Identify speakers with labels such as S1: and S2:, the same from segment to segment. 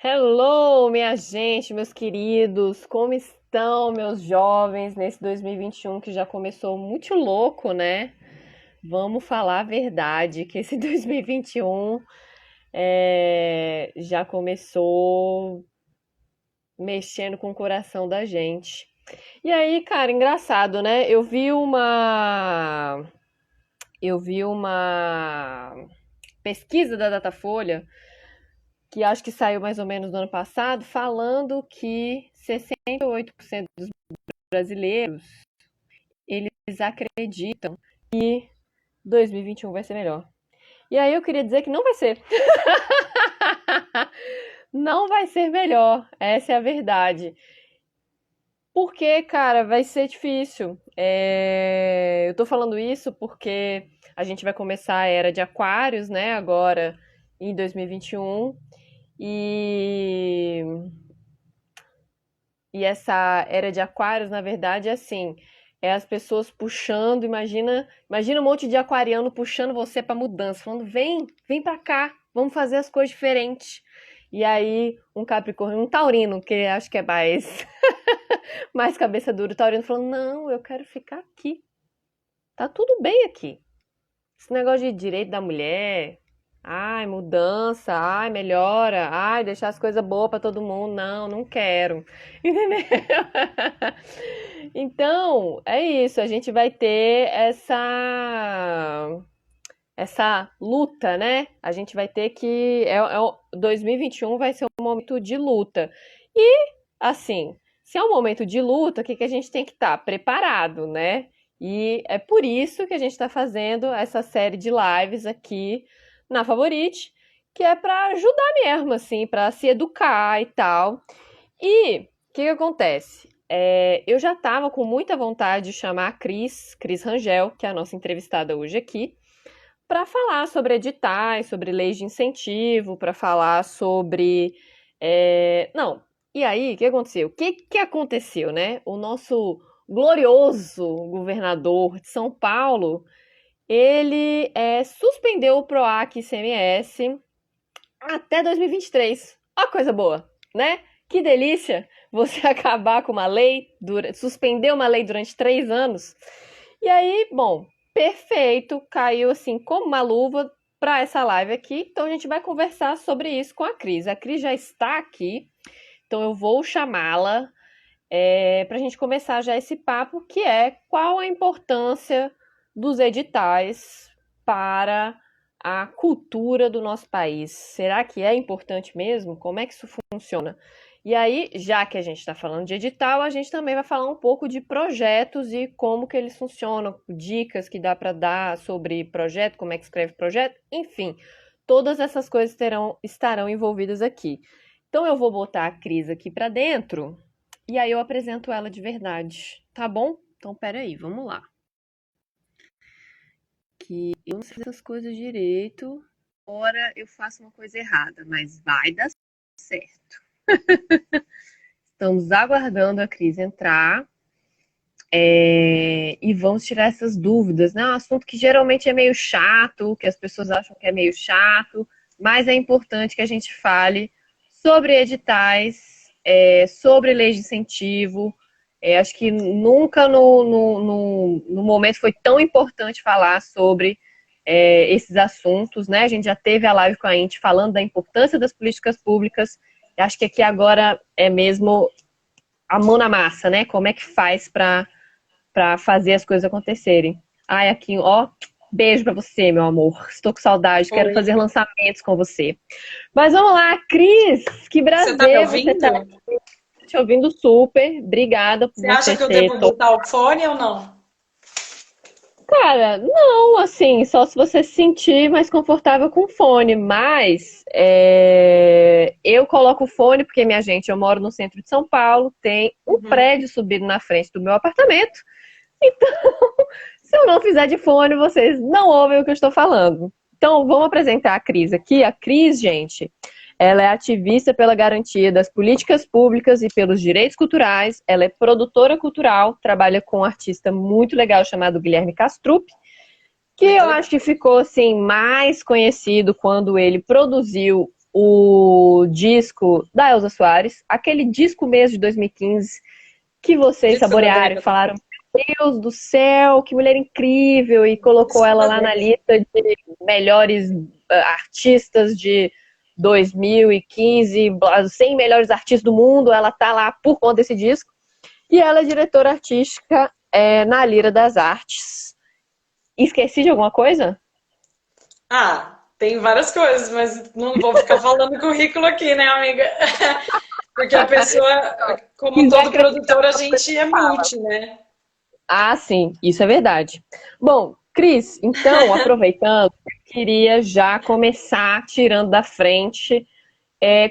S1: Hello, minha gente, meus queridos, como estão, meus jovens, nesse 2021 que já começou muito louco, né? Vamos falar a verdade, que esse 2021 já começou mexendo com o coração da gente. E aí, cara, engraçado, né? Eu vi uma pesquisa da Datafolha que acho que saiu mais ou menos no ano passado, falando que 68% dos brasileiros, eles acreditam que 2021 vai ser melhor. E aí eu queria dizer que não vai ser. Não vai ser melhor, essa é a verdade. Porque, cara, vai ser difícil. Eu tô falando isso porque a gente vai começar a era de Aquários, né, agora em 2021. E E essa era de aquários, na verdade, é assim, é as pessoas puxando, imagina um monte de aquariano puxando você para mudança, falando: "Vem para cá, vamos fazer as coisas diferentes". E aí, um Capricórnio, um taurino, que acho que é mais mais cabeça dura, o taurino falando: "Não, eu quero ficar aqui. Tá tudo bem aqui. Esse negócio de direito da mulher, ai, mudança, ai, melhora, ai, deixar as coisas boas pra todo mundo. Não, não quero. Entendeu? Então, é isso. A gente vai ter essa luta, né? A gente vai ter que 2021 vai ser um momento de luta. E assim, se é um momento de luta, o que que a gente tem que estar preparado, né? E é por isso que a gente está fazendo essa série de lives aqui na Favorite, que é para ajudar mesmo, assim, para se educar e tal. E o que que acontece? Eu já estava com muita vontade de chamar a Cris Rangel, que é a nossa entrevistada hoje aqui, para falar sobre editais, sobre leis de incentivo, para falar sobre. Não, e aí, o que aconteceu? O que aconteceu, né? O nosso glorioso governador de São Paulo, ele suspendeu o PROAC ICMS até 2023. Ó, coisa boa, né? Que delícia você acabar com uma lei, suspender uma lei durante 3 anos. E aí, bom, perfeito, caiu assim como uma luva para essa live aqui. Então a gente vai conversar sobre isso com a Cris. A Cris já está aqui, então eu vou chamá-la para a gente começar já esse papo, que é qual a importância dos editais para a cultura do nosso país. Será que é importante mesmo? Como é que isso funciona? E aí, já que a gente está falando de edital, a gente também vai falar um pouco de projetos e como que eles funcionam, dicas que dá para dar sobre projeto, como é que escreve projeto, enfim, todas essas coisas estarão envolvidas aqui. Então eu vou botar a Cris aqui para dentro e aí eu apresento ela de verdade, tá bom? Então peraí, vamos lá. Que eu não sei essas coisas direito. Agora eu faço uma coisa errada, mas vai dar certo. Estamos aguardando a Cris entrar e vamos tirar essas dúvidas, né? É um assunto que geralmente é meio chato, que as pessoas acham que é meio chato, mas é importante que a gente fale sobre editais, sobre leis de incentivo. Acho que nunca no momento foi tão importante falar sobre esses assuntos, né? A gente já teve a live com a Inti falando da importância das políticas públicas. Acho que aqui agora é mesmo a mão na massa, né? Como é que faz para fazer as coisas acontecerem. Ai, aqui, ó, beijo pra você, meu amor. Estou com saudade, quero
S2: Oi,
S1: fazer lançamentos com você. Mas vamos lá, Cris, que
S2: você tá me
S1: prazer você
S2: ouvindo?
S1: estar te ouvindo super. Obrigada por
S2: Você acha
S1: você
S2: que eu
S1: ter
S2: devo
S1: topado.
S2: botar o fone ou não?
S1: Cara, não, assim, só se você se sentir mais confortável com fone, mas eu coloco o fone porque, minha gente, eu moro no centro de São Paulo, tem um
S2: Uhum.
S1: prédio subido na frente do meu apartamento. Se eu não fizer de fone, vocês não ouvem o que eu estou falando. Então, vamos apresentar a Cris aqui. A Cris, gente, ela é ativista pela garantia das políticas públicas e pelos direitos culturais. Ela é produtora cultural, trabalha com um artista muito legal chamado Guilherme Castrup, que
S2: Muito
S1: eu
S2: legal.
S1: acho que ficou assim mais conhecido quando ele produziu o disco da Elza Soares, aquele disco mesmo de 2015, que vocês
S2: Disco da
S1: saborearam e
S2: década.
S1: falaram, meu Deus do céu, que mulher incrível, e colocou
S2: Disco
S1: ela
S2: da
S1: lá na
S2: década.
S1: lista de melhores artistas de 2015, os 100 melhores artistas do mundo, ela tá lá por conta desse disco. E ela é diretora artística na Lira das Artes. Esqueci de alguma coisa?
S2: Ah, tem várias coisas, mas não vou ficar falando currículo aqui, né, amiga? Porque a pessoa,
S1: Se
S2: como
S1: quiser
S2: todo
S1: acrescentar
S2: produtor, a
S1: alguma coisa,
S2: gente é
S1: fala.
S2: multi, né?
S1: Ah, sim, isso é verdade. Bom, Cris, então, aproveitando, eu queria já começar tirando da frente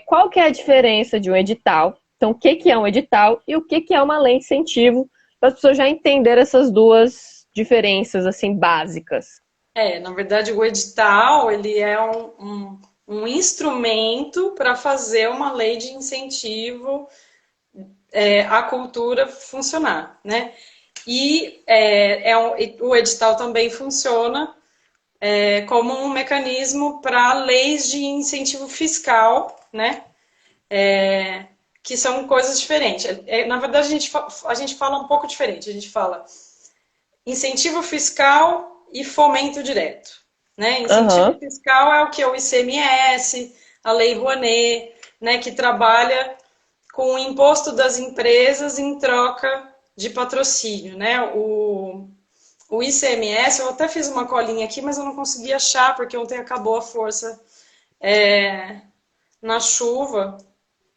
S1: qual que é a diferença de um edital. Então, o que que é um edital e o que que é uma lei de incentivo, para as pessoas já entenderem essas duas diferenças, assim, básicas.
S2: Na verdade, o edital, ele é um instrumento para fazer uma lei de incentivo à cultura funcionar, né? E o edital também funciona como um mecanismo para leis de incentivo fiscal, né? Que são coisas diferentes. Na verdade, a gente fala um pouco diferente. A gente fala incentivo fiscal e fomento direto. Né? Incentivo
S1: Aham,
S2: fiscal é o que? O ICMS, a Lei Rouanet, né? Que trabalha com o imposto das empresas em troca de patrocínio. Né? O ICMS, eu até fiz uma colinha aqui, mas eu não consegui achar, porque ontem acabou a força na chuva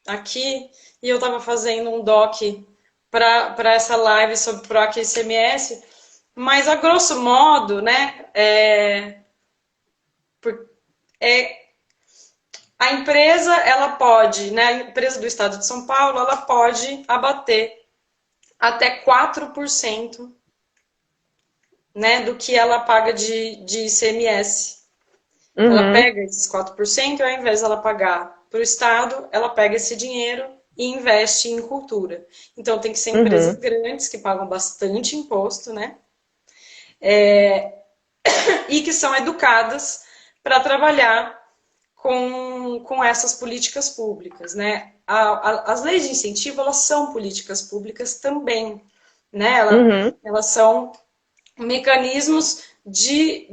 S2: aqui, e eu estava fazendo um doc para essa live sobre PROC e ICMS, mas a grosso modo, né, é a empresa, ela pode, né, a empresa do Estado de São Paulo, ela pode abater até 4%, né, do que ela paga de ICMS. Ela
S1: uhum,
S2: pega esses 4% e ao invés de ela pagar para o Estado, ela pega esse dinheiro e investe em cultura. Então tem que ser empresas
S1: uhum.
S2: grandes que pagam bastante imposto, né? E que são educadas para trabalhar com essas políticas públicas, né? As leis de incentivo, elas são políticas públicas também, né?
S1: Uhum,
S2: Elas são mecanismos de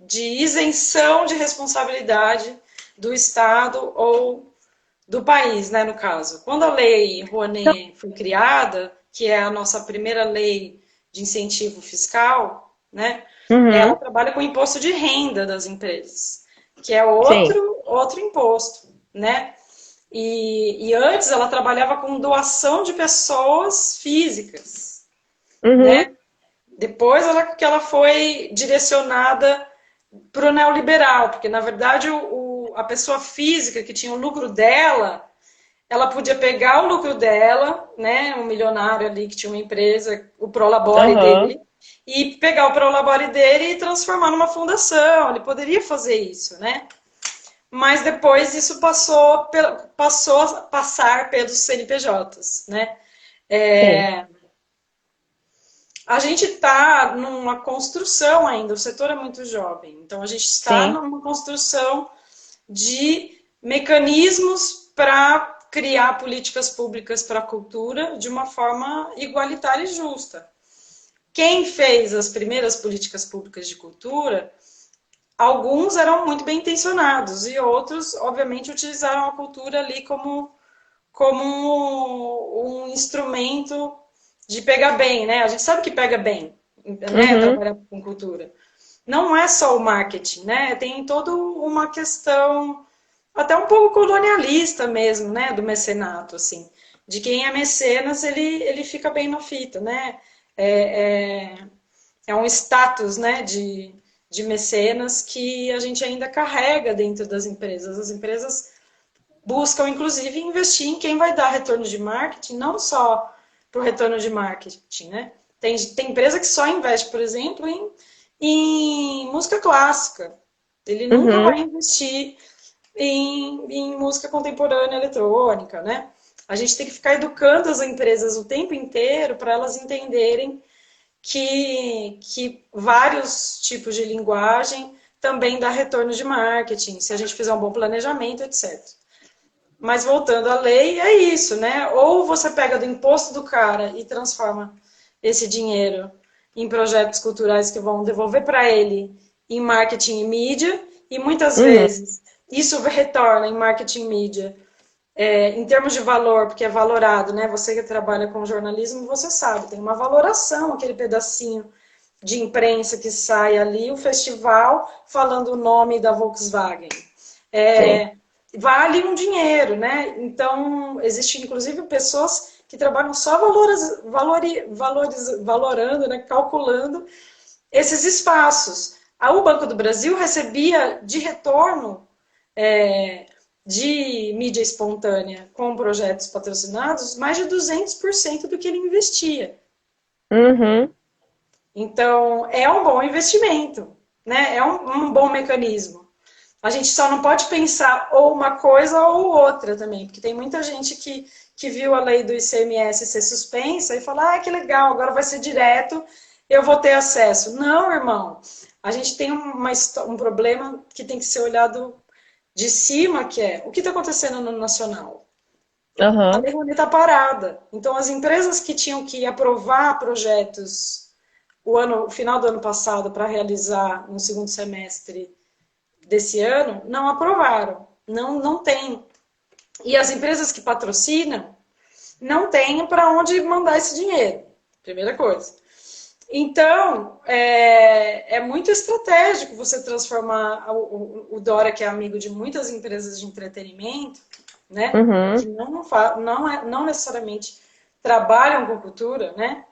S2: isenção de responsabilidade do Estado ou do país, né, no caso. Quando a lei Rouanet foi criada, que é a nossa primeira lei de incentivo fiscal, né, ela
S1: uhum,
S2: trabalha com o imposto de renda das empresas, que é
S1: sim.
S2: outro imposto, né? E antes ela trabalhava com doação de pessoas físicas,
S1: Uhum,
S2: né? Depois que ela foi direcionada para o neoliberal, porque na verdade a pessoa física que tinha o lucro dela, ela podia pegar o lucro dela, né, um milionário ali que tinha uma empresa, o Prolabore
S1: aham,
S2: dele, e pegar o Prolabore dele e transformar numa fundação. Ele poderia fazer isso, né? Mas depois isso passou a passar pelos CNPJs, né?
S1: sim,
S2: A gente está numa construção ainda, o setor é muito jovem, então a gente está
S1: sim.
S2: numa construção de mecanismos para criar políticas públicas para a cultura de uma forma igualitária e justa. Quem fez as primeiras políticas públicas de cultura, alguns eram muito bem intencionados e outros, obviamente, utilizaram a cultura ali como um instrumento de pegar bem, né? A gente sabe que pega bem, né?
S1: Uhum,
S2: Trabalhar com cultura. Não é só o marketing, né? Tem toda uma questão até um pouco colonialista mesmo, né? Do mecenato, assim. De quem é mecenas, ele fica bem na fita, né? É, é, é um status, né? De mecenas que a gente ainda carrega dentro das empresas. As empresas buscam, inclusive, investir em quem vai dar retorno de marketing, não só para o retorno de marketing, né? Tem empresa que só investe, por exemplo, em música clássica. Ele nunca
S1: uhum.
S2: vai investir em música contemporânea eletrônica, né? A gente tem que ficar educando as empresas o tempo inteiro para elas entenderem que vários tipos de linguagem também dá retorno de marketing, se a gente fizer um bom planejamento, etc. Mas voltando à lei, é isso, né? Ou você pega do imposto do cara e transforma esse dinheiro em projetos culturais que vão devolver para ele em marketing e mídia, e muitas
S1: Uhum.
S2: vezes isso retorna em marketing e mídia em termos de valor, porque é valorado, né? Você que trabalha com jornalismo, você sabe, tem uma valoração, aquele pedacinho de imprensa que sai ali, o festival falando o nome da Volkswagen.
S1: Sim.
S2: Vale um dinheiro, né? Então, existe inclusive pessoas que trabalham só valorando, né? Calculando esses espaços. O Banco do Brasil recebia de retorno é, de mídia espontânea com projetos patrocinados mais de 200% do que ele investia.
S1: Uhum.
S2: Então, é um bom investimento, né? É um bom mecanismo. A gente só não pode pensar ou uma coisa ou outra também, porque tem muita gente que viu a lei do ICMS ser suspensa e fala, ah, que legal, agora vai ser direto, eu vou ter acesso. Não, irmão, a gente tem um problema que tem que ser olhado de cima, que é o que está acontecendo no nacional. A
S1: Aham.
S2: Lei Rouanet está parada. Então, as empresas que tinham que aprovar projetos o final do ano passado para realizar no segundo semestre desse ano, não aprovaram. Não tem. E as empresas que patrocinam não têm para onde mandar esse dinheiro. Primeira coisa. Então, é muito estratégico você transformar o Dora, que é amigo de muitas empresas de entretenimento, né? Que
S1: Uhum.
S2: não necessariamente trabalham com cultura, né?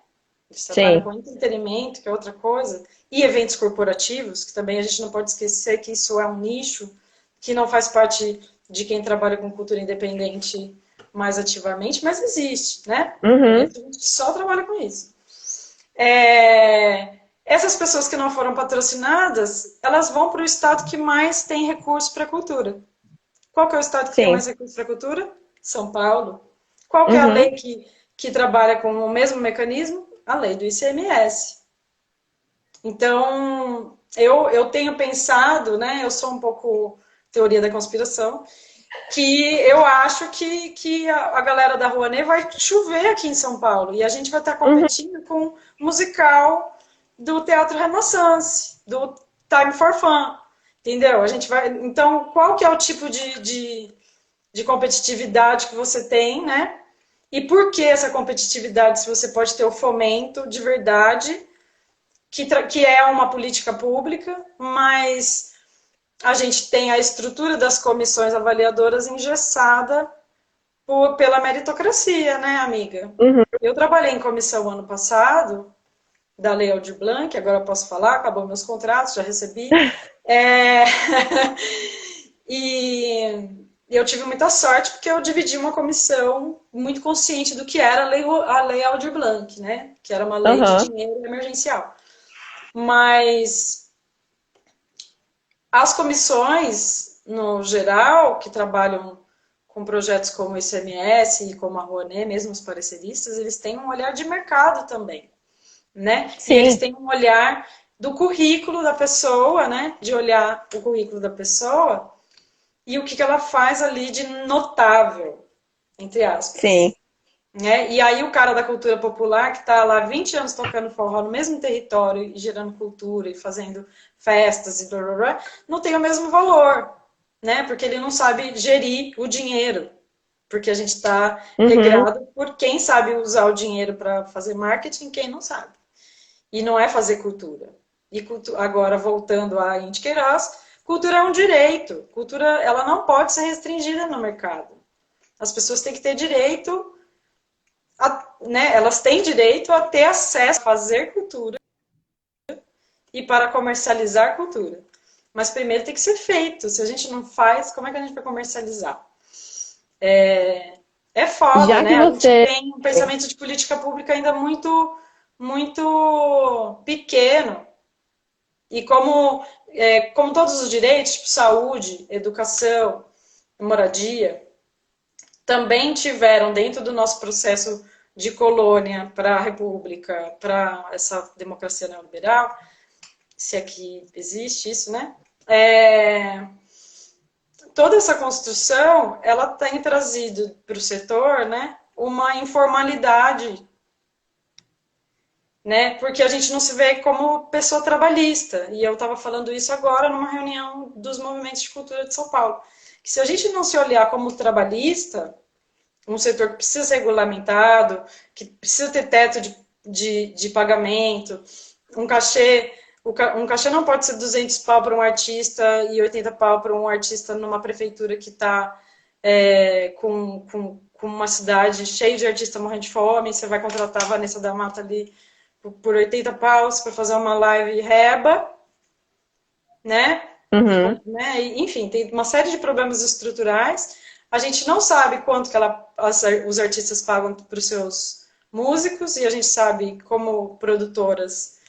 S2: Eles trabalham
S1: Sim.
S2: com entretenimento, que é outra coisa, e eventos corporativos, que também a gente não pode esquecer que isso é um nicho que não faz parte de quem trabalha com cultura independente mais ativamente, mas existe, né? Tem
S1: Uhum.
S2: muita gente que só trabalha com isso. Essas pessoas que não foram patrocinadas, elas vão para o estado que mais tem recurso para a cultura. Qual que é o estado que tem
S1: Sim.
S2: mais recurso para a cultura? São Paulo. Qual que é a
S1: Uhum.
S2: lei que trabalha com o mesmo mecanismo? A lei do ICMS. Então, eu tenho pensado, né? Eu sou um pouco teoria da conspiração, que eu acho que a galera da Rouanet vai chover aqui em São Paulo e a gente vai estar
S1: Uhum.
S2: competindo com o musical do Teatro Renaissance, do Time for Fun, entendeu? A gente vai. Então, qual que é o tipo de competitividade que você tem, né? E por que essa competitividade, se você pode ter o fomento de verdade, que é uma política pública, mas a gente tem a estrutura das comissões avaliadoras engessada pela meritocracia, né, amiga?
S1: Uhum.
S2: Eu trabalhei em comissão ano passado, da Lei Aldir Blanc, agora eu posso falar, acabou meus contratos, já recebi. É... e eu tive muita sorte porque eu dividi uma comissão muito consciente do que era a lei Aldir Blanc, né? Que era uma lei de
S1: Aham.
S2: dinheiro emergencial. Mas as comissões, no geral, que trabalham com projetos como o ICMS e como a Rouanet, mesmo os pareceristas, eles têm um olhar de mercado também, né? E eles
S1: Sim.
S2: têm um olhar do currículo da pessoa, né? De olhar o currículo da pessoa e o que ela faz ali de notável, entre
S1: Sim.
S2: aspas. Né? E aí o cara da cultura popular, que está lá 20 anos tocando forró no mesmo território e gerando cultura e fazendo festas e blá, blá, blá, não tem o mesmo valor, né? Porque ele não sabe gerir o dinheiro. Porque a gente está
S1: Uhum.
S2: regrado por quem sabe usar o dinheiro para fazer marketing e quem não sabe. E não é fazer cultura. E agora, voltando a Inti Queiroz, cultura é um direito. Cultura, ela não pode ser restringida no mercado. As pessoas têm que ter direito né, elas têm direito a ter acesso a fazer cultura e para comercializar cultura. Mas primeiro tem que ser feito. Se a gente não faz, como é que a gente vai comercializar? É foda,
S1: Já que
S2: né? A gente
S1: você.
S2: tem um pensamento de política pública ainda muito pequeno. E como todos os direitos, tipo saúde, educação, moradia, também tiveram dentro do nosso processo de colônia para a república, para essa democracia neoliberal, se é que existe isso, né? é, toda essa construção, ela tem trazido para o setor, né, uma informalidade, né, porque a gente não se vê como pessoa trabalhista. E eu estava falando isso agora numa reunião dos movimentos de cultura de São Paulo. Que se a gente não se olhar como trabalhista, um setor que precisa ser regulamentado, que precisa ter teto de pagamento, um cachê. Um cachê não pode ser 200 pau para um artista e 80 pau para um artista numa prefeitura que está com uma cidade cheia de artistas morrendo de fome. Você vai contratar a Vanessa da Mata ali por 80 paus para fazer uma live reba, né?
S1: Uhum.
S2: Né? Enfim, tem uma série de problemas estruturais. A gente não sabe quanto que os artistas pagam para os seus músicos, e a gente sabe, como produtoras,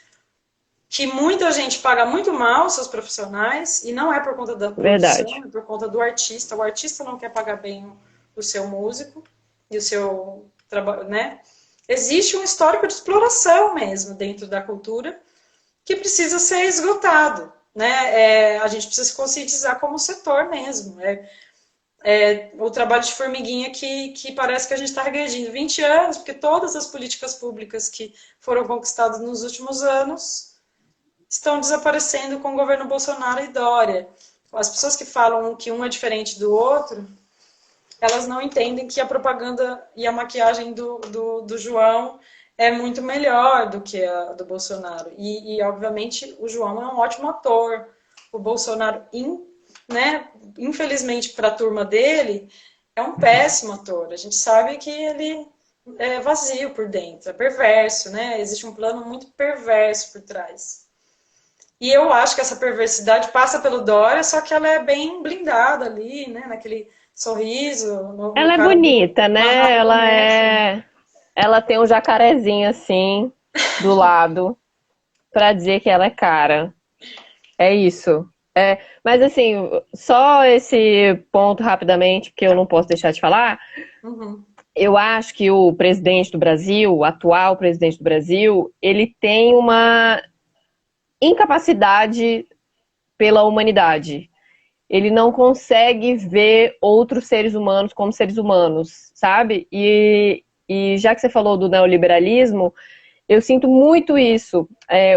S2: que muita gente paga muito mal os seus profissionais, e não é por conta da produção,
S1: Verdade.
S2: é por conta do artista. O artista não quer pagar bem o seu músico e o seu trabalho, né? Existe um histórico de exploração mesmo dentro da cultura que precisa ser esgotado, né? A gente precisa se conscientizar como setor mesmo. O trabalho de formiguinha que parece que a gente está regredindo 20 anos, porque todas as políticas públicas que foram conquistadas nos últimos anos estão desaparecendo com o governo Bolsonaro e Dória. As pessoas que falam que um é diferente do outro, elas não entendem que a propaganda e a maquiagem do João é muito melhor do que a do Bolsonaro. Obviamente, o João é um ótimo ator. O Bolsonaro, né, infelizmente, para a turma dele, é um péssimo ator. A gente sabe que ele é vazio por dentro, é perverso, né? Existe um plano muito perverso por trás. E eu acho que essa perversidade passa pelo Dória, só que ela é bem blindada ali, né? Naquele sorriso, no
S1: Ela é
S2: cara dele,
S1: bonita,
S2: na
S1: né?
S2: promessa.
S1: Ela tem um jacarezinho assim do lado pra dizer que ela é cara. É isso. Mas assim, só esse ponto rapidamente, que eu não posso deixar de falar.
S2: Uhum.
S1: Eu acho que o presidente do Brasil, o atual presidente do Brasil, ele tem uma incapacidade pela humanidade. Ele não consegue ver outros seres humanos como seres humanos, sabe? E já que você falou do neoliberalismo, eu sinto muito isso.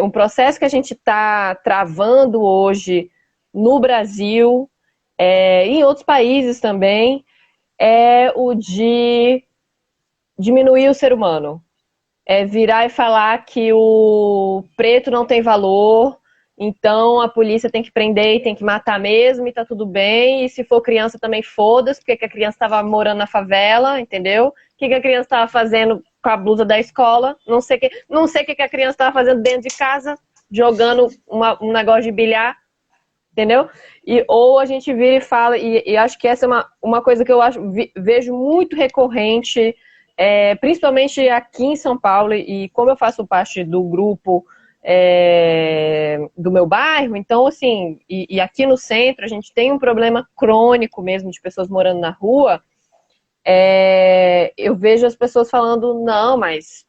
S1: Um processo que a gente está travando hoje no Brasil, e em outros países também, é o de diminuir o ser humano. É virar e falar que o preto não tem valor, então a polícia tem que prender e tem que matar mesmo, e tá tudo bem. E se for criança também foda-se, porque a criança estava morando na favela, entendeu? O que a criança estava fazendo com a blusa da escola? Não sei o que a criança estava fazendo dentro de casa, jogando um negócio de bilhar, entendeu? Ou a gente vira e fala, e acho que essa é uma coisa que eu vejo muito recorrente, principalmente aqui em São Paulo, e como eu faço parte do grupo do meu bairro, então assim, e aqui no centro a gente tem um problema crônico mesmo de pessoas morando na rua. Eu vejo as pessoas falando, não, mas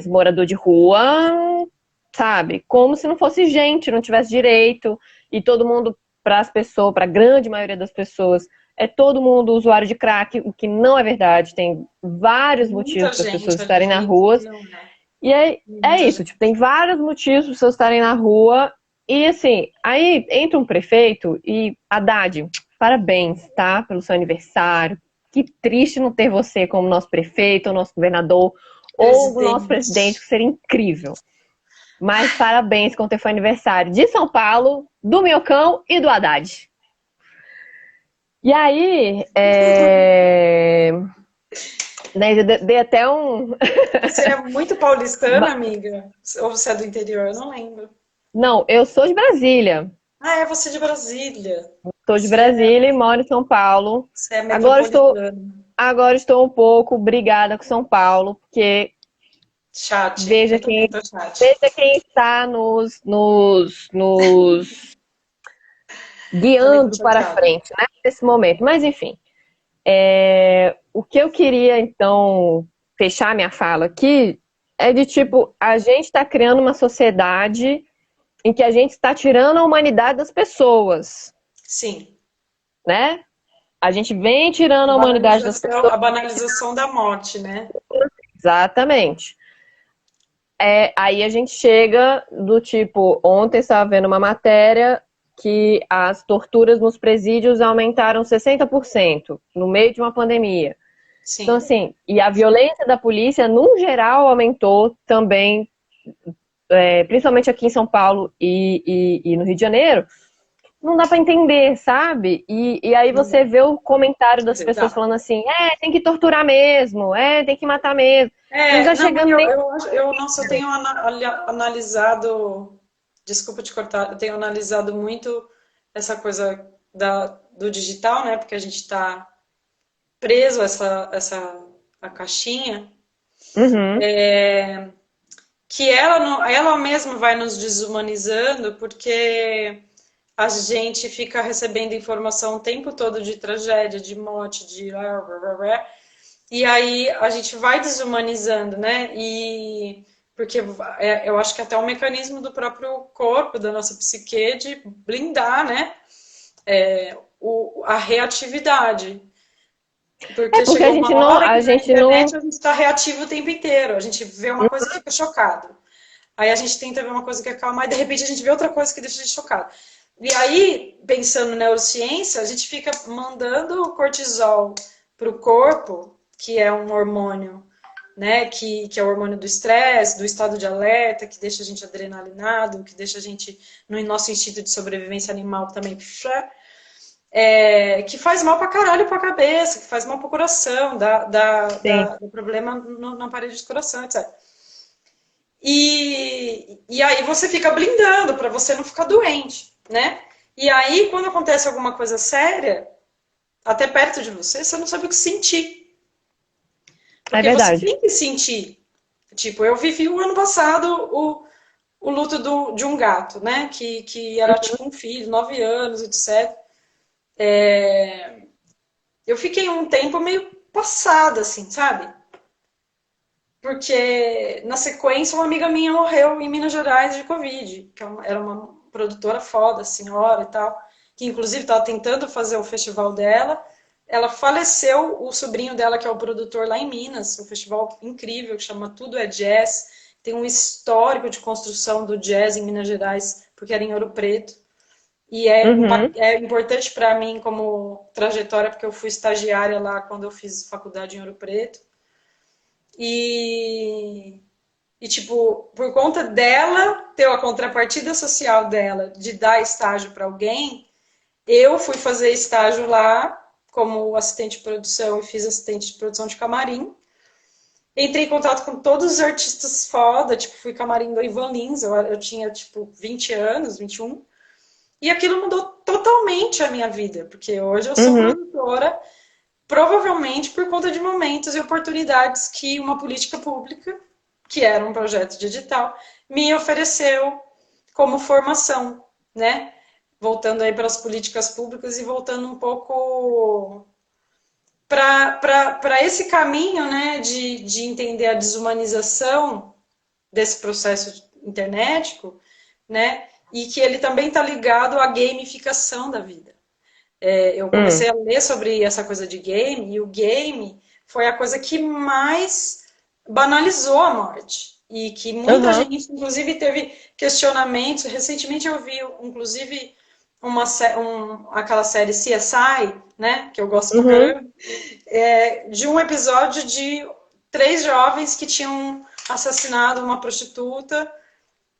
S1: morador de rua, sabe, como se não fosse gente, não tivesse direito, e todo mundo, para as pessoas, para a grande maioria das pessoas, é todo mundo usuário de crack, o que não é verdade. Tem vários
S2: Muita
S1: motivos para as pessoas
S2: gente
S1: estarem na
S2: ali
S1: rua.
S2: que não é.
S1: E é
S2: Muita
S1: isso,
S2: gente.
S1: tipo, tem vários motivos para as pessoas estarem na rua. E assim, aí entra um prefeito e, Haddad, parabéns, tá? Pelo seu aniversário. Que triste não ter você como nosso prefeito, ou nosso governador, ou o nosso presidente,
S2: Presidente.
S1: que seria incrível. Mas parabéns quando foi aniversário de São Paulo, do Minhocão e do Haddad. E aí, né, eu dei até um.
S2: Você é muito paulistana, amiga? Ou você é do interior? Eu não lembro.
S1: Não, eu sou de Brasília.
S2: Ah, é você de Brasília.
S1: Sou de Brasília e moro em São Paulo.
S2: Você é
S1: Agora estou,
S2: metropolitana.
S1: agora estou um pouco brigada com São Paulo, porque
S2: Chat.
S1: veja
S2: Eu também
S1: quem,
S2: tô chat.
S1: veja quem está nos
S2: Também tô
S1: guiando para
S2: chateada.
S1: frente, né, nesse momento. Mas enfim, o que eu queria então fechar minha fala aqui é de tipo, a gente está criando uma sociedade em que a gente está tirando a humanidade das pessoas,
S2: Sim.
S1: né? A gente vem tirando a humanidade das pessoas.
S2: A banalização da morte, né?
S1: Exatamente. Aí a gente chega do tipo, ontem estava vendo uma matéria que as torturas nos presídios aumentaram 60% no meio de uma pandemia. Então,
S2: Sim.
S1: assim, e a violência da polícia, no geral, aumentou também, principalmente aqui em São Paulo e no Rio de Janeiro. Não dá pra entender, sabe? E aí você vê o comentário
S2: Quer
S1: das
S2: dizer,
S1: pessoas
S2: dá.
S1: falando assim, tem que torturar mesmo, tem que matar mesmo. Não tá
S2: Não, mas
S1: chegando nem.
S2: nossa, eu tenho analisado, desculpa te cortar, eu tenho analisado muito essa coisa do digital, né? Porque a gente está preso a a caixinha,
S1: Uhum.
S2: que ela, ela mesma vai nos desumanizando, porque a gente fica recebendo informação o tempo todo de tragédia, de morte, de e aí a gente vai desumanizando, né? E porque eu acho que até um mecanismo do próprio corpo, da nossa psique, de blindar, né? A reatividade.
S1: É
S2: Porque
S1: porque
S2: chega uma hora
S1: a
S2: que na
S1: gente não.
S2: internet a gente está reativo o tempo inteiro. A gente vê uma coisa e fica chocado. Aí a gente tenta ver uma coisa que acalma, e de repente a gente vê outra coisa que deixa a gente chocado. E aí, pensando em neurociência, a gente fica mandando cortisol para o corpo, que é um hormônio, né, que é o hormônio do estresse, do estado de alerta, que deixa a gente adrenalinado, que deixa a gente no nosso instinto de sobrevivência animal também, que faz mal pra caralho pra cabeça, que faz mal pro coração,
S1: Sim.
S2: do problema na parede do coração, etc. E aí você fica blindando para você não ficar doente, né? E aí, quando acontece alguma coisa séria, até perto de você, você não sabe o que sentir.
S1: É
S2: Porque você
S1: verdade.
S2: tem que sentir. Tipo, eu vivi o ano passado o luto de um gato, né? Que era tipo um filho, 9 anos, etc. Eu fiquei um tempo meio passada, assim, sabe? Porque na sequência uma amiga minha morreu em Minas Gerais de Covid, que era uma produtora foda, senhora e tal, que inclusive estava tentando fazer o festival dela. Ela faleceu, o sobrinho dela, que é o produtor lá em Minas, um festival incrível que chama Tudo é Jazz, tem um histórico de construção do jazz em Minas Gerais, porque era em Ouro Preto. E
S1: Uhum.
S2: é importante para mim como trajetória, porque eu fui estagiária lá quando eu fiz faculdade em Ouro Preto. E, tipo, por conta dela ter a contrapartida social dela de dar estágio para alguém, eu fui fazer estágio lá como assistente de produção e fiz assistente de produção de camarim. Entrei em contato com todos os artistas foda, tipo, fui camarim do Ivan Lins, eu tinha, tipo, 20 anos, 21. E aquilo mudou totalmente a minha vida, porque hoje eu sou
S1: Uhum.
S2: produtora, provavelmente por conta de momentos e oportunidades que uma política pública, que era um projeto de edital, me ofereceu como formação, né? Voltando aí para as políticas públicas e voltando um pouco para esse caminho, né, de entender a desumanização desse processo internetico, né, e que ele também está ligado à gamificação da vida. Eu comecei a ler sobre essa coisa de game, e o game foi a coisa que mais banalizou a morte. E que muita
S1: Uhum.
S2: gente, inclusive, teve questionamentos. Recentemente eu vi, inclusive, aquela série CSI, né, que eu gosto pra
S1: Uhum.
S2: caramba, de um episódio de 3 jovens que tinham assassinado uma prostituta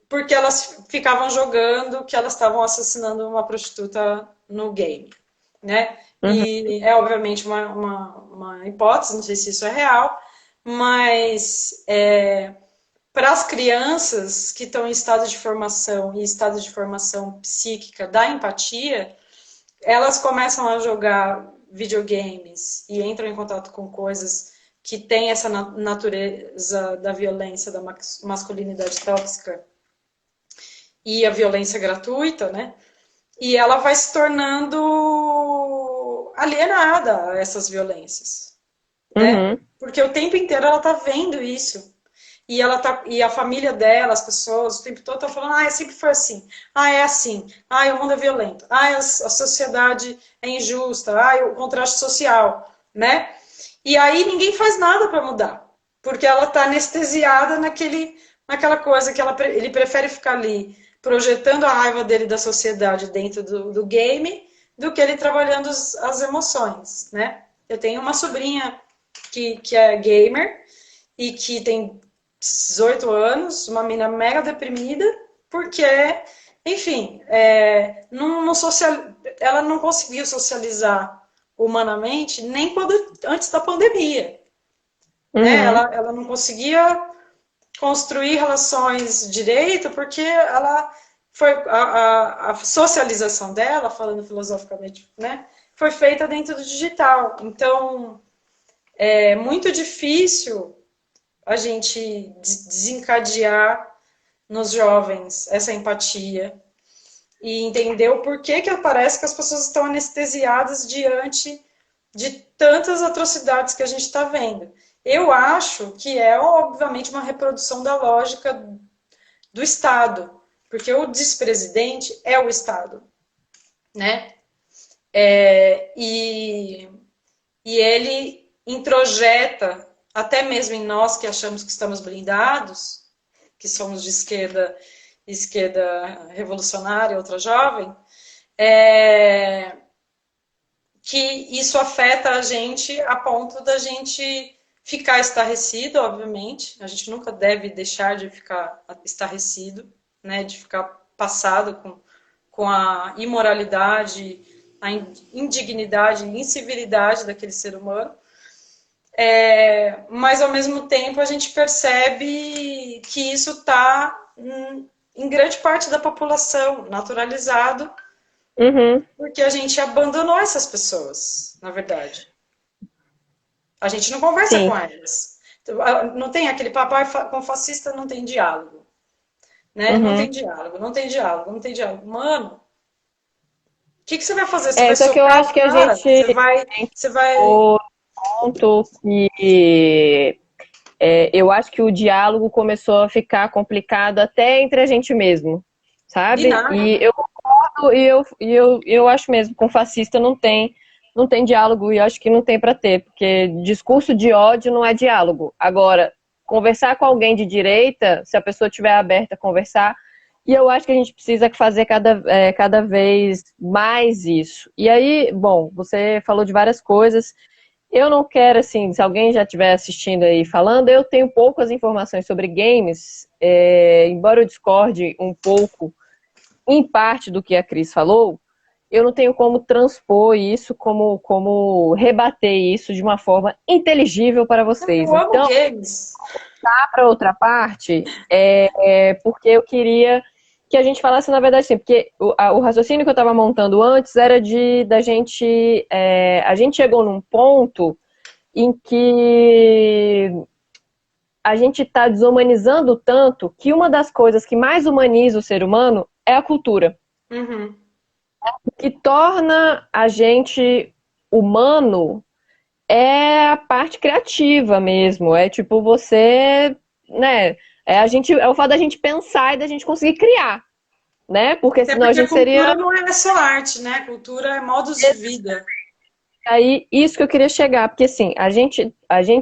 S2: porque elas ficavam jogando que elas estavam assassinando uma prostituta no game, né?
S1: Uhum.
S2: E é obviamente uma hipótese, não sei se isso é real, mas para as crianças que estão em estado de formação e estado de formação psíquica da empatia, elas começam a jogar videogames e entram em contato com coisas que têm essa natureza da violência, da masculinidade tóxica e a violência gratuita, né? E ela vai se tornando alienada a essas violências, né?
S1: Uhum.
S2: Porque o tempo inteiro ela tá vendo isso. e ela tá, e a família dela, as pessoas, o tempo todo estão falando, sempre foi assim, é assim, o mundo é violento, a sociedade é injusta, o contraste social, né? E aí ninguém faz nada para mudar, porque ela está anestesiada naquela coisa que ele prefere ficar ali projetando a raiva dele da sociedade dentro do game do que ele trabalhando as emoções, né? Eu tenho uma sobrinha que é gamer e que tem 18 anos, uma menina mega deprimida, porque, enfim, ela não conseguiu socializar humanamente nem antes da pandemia. Né?
S1: Uhum.
S2: Ela não conseguia construir relações direito porque ela foi a socialização dela, falando filosoficamente, né, foi feita dentro do digital. Então, é muito difícil a gente desencadear nos jovens essa empatia e entender o porquê que parece que as pessoas estão anestesiadas diante de tantas atrocidades que a gente está vendo. Eu acho que é, obviamente, uma reprodução da lógica do Estado, porque o despresidente é o Estado, né? E ele introjeta, até mesmo em nós que achamos que estamos blindados, que somos de esquerda revolucionária, outra jovem, que isso afeta a gente a ponto da gente ficar estarrecido, obviamente. A gente nunca deve deixar de ficar estarrecido, né? De ficar passado com a imoralidade, a indignidade, a incivilidade daquele ser humano. Mas, ao mesmo tempo, a gente percebe que isso está em grande parte da população naturalizado, porque a gente abandonou essas pessoas, na verdade. A gente não conversa
S1: Sim.
S2: com elas. Não tem aquele papo, com fascista não tem diálogo. Né? Não
S1: Uhum.
S2: tem diálogo, não tem diálogo, não tem diálogo. Mano, o que você vai fazer? Você vai
S1: Só que eu
S2: socar
S1: acho
S2: o
S1: que a
S2: cara?
S1: gente
S2: Você vai...
S1: o ponto que eu acho que o diálogo começou a ficar complicado até entre a gente mesmo, sabe?
S2: binário,
S1: E
S2: né?
S1: eu concordo eu acho mesmo, com fascista não tem diálogo e eu acho que não tem para ter, porque discurso de ódio não é diálogo. Agora, conversar com alguém de direita, se a pessoa estiver aberta a conversar, e eu acho que a gente precisa fazer cada vez mais isso. E aí, bom, você falou de várias coisas. Eu não quero, assim, se alguém já estiver assistindo aí falando, eu tenho poucas informações sobre games, embora eu discorde um pouco, em parte do que a Cris falou, eu não tenho como transpor isso, como rebater isso de uma forma inteligível para vocês.
S2: Eu amo
S1: Então,
S2: games.
S1: para outra parte, porque eu queria que a gente falasse, na verdade, sim, porque o raciocínio que eu estava montando antes era da gente. A gente chegou num ponto em que a gente está desumanizando tanto que uma das coisas que mais humaniza o ser humano é a cultura.
S2: Uhum.
S1: O que torna a gente humano é a parte criativa mesmo. É tipo você, né? É o fato da gente pensar e da gente conseguir criar, né? Porque
S2: Até
S1: senão a
S2: porque a
S1: gente seria.
S2: cultura não é só arte, né? Cultura é modos de vida.
S1: Aí, isso que eu queria chegar, porque assim, a gente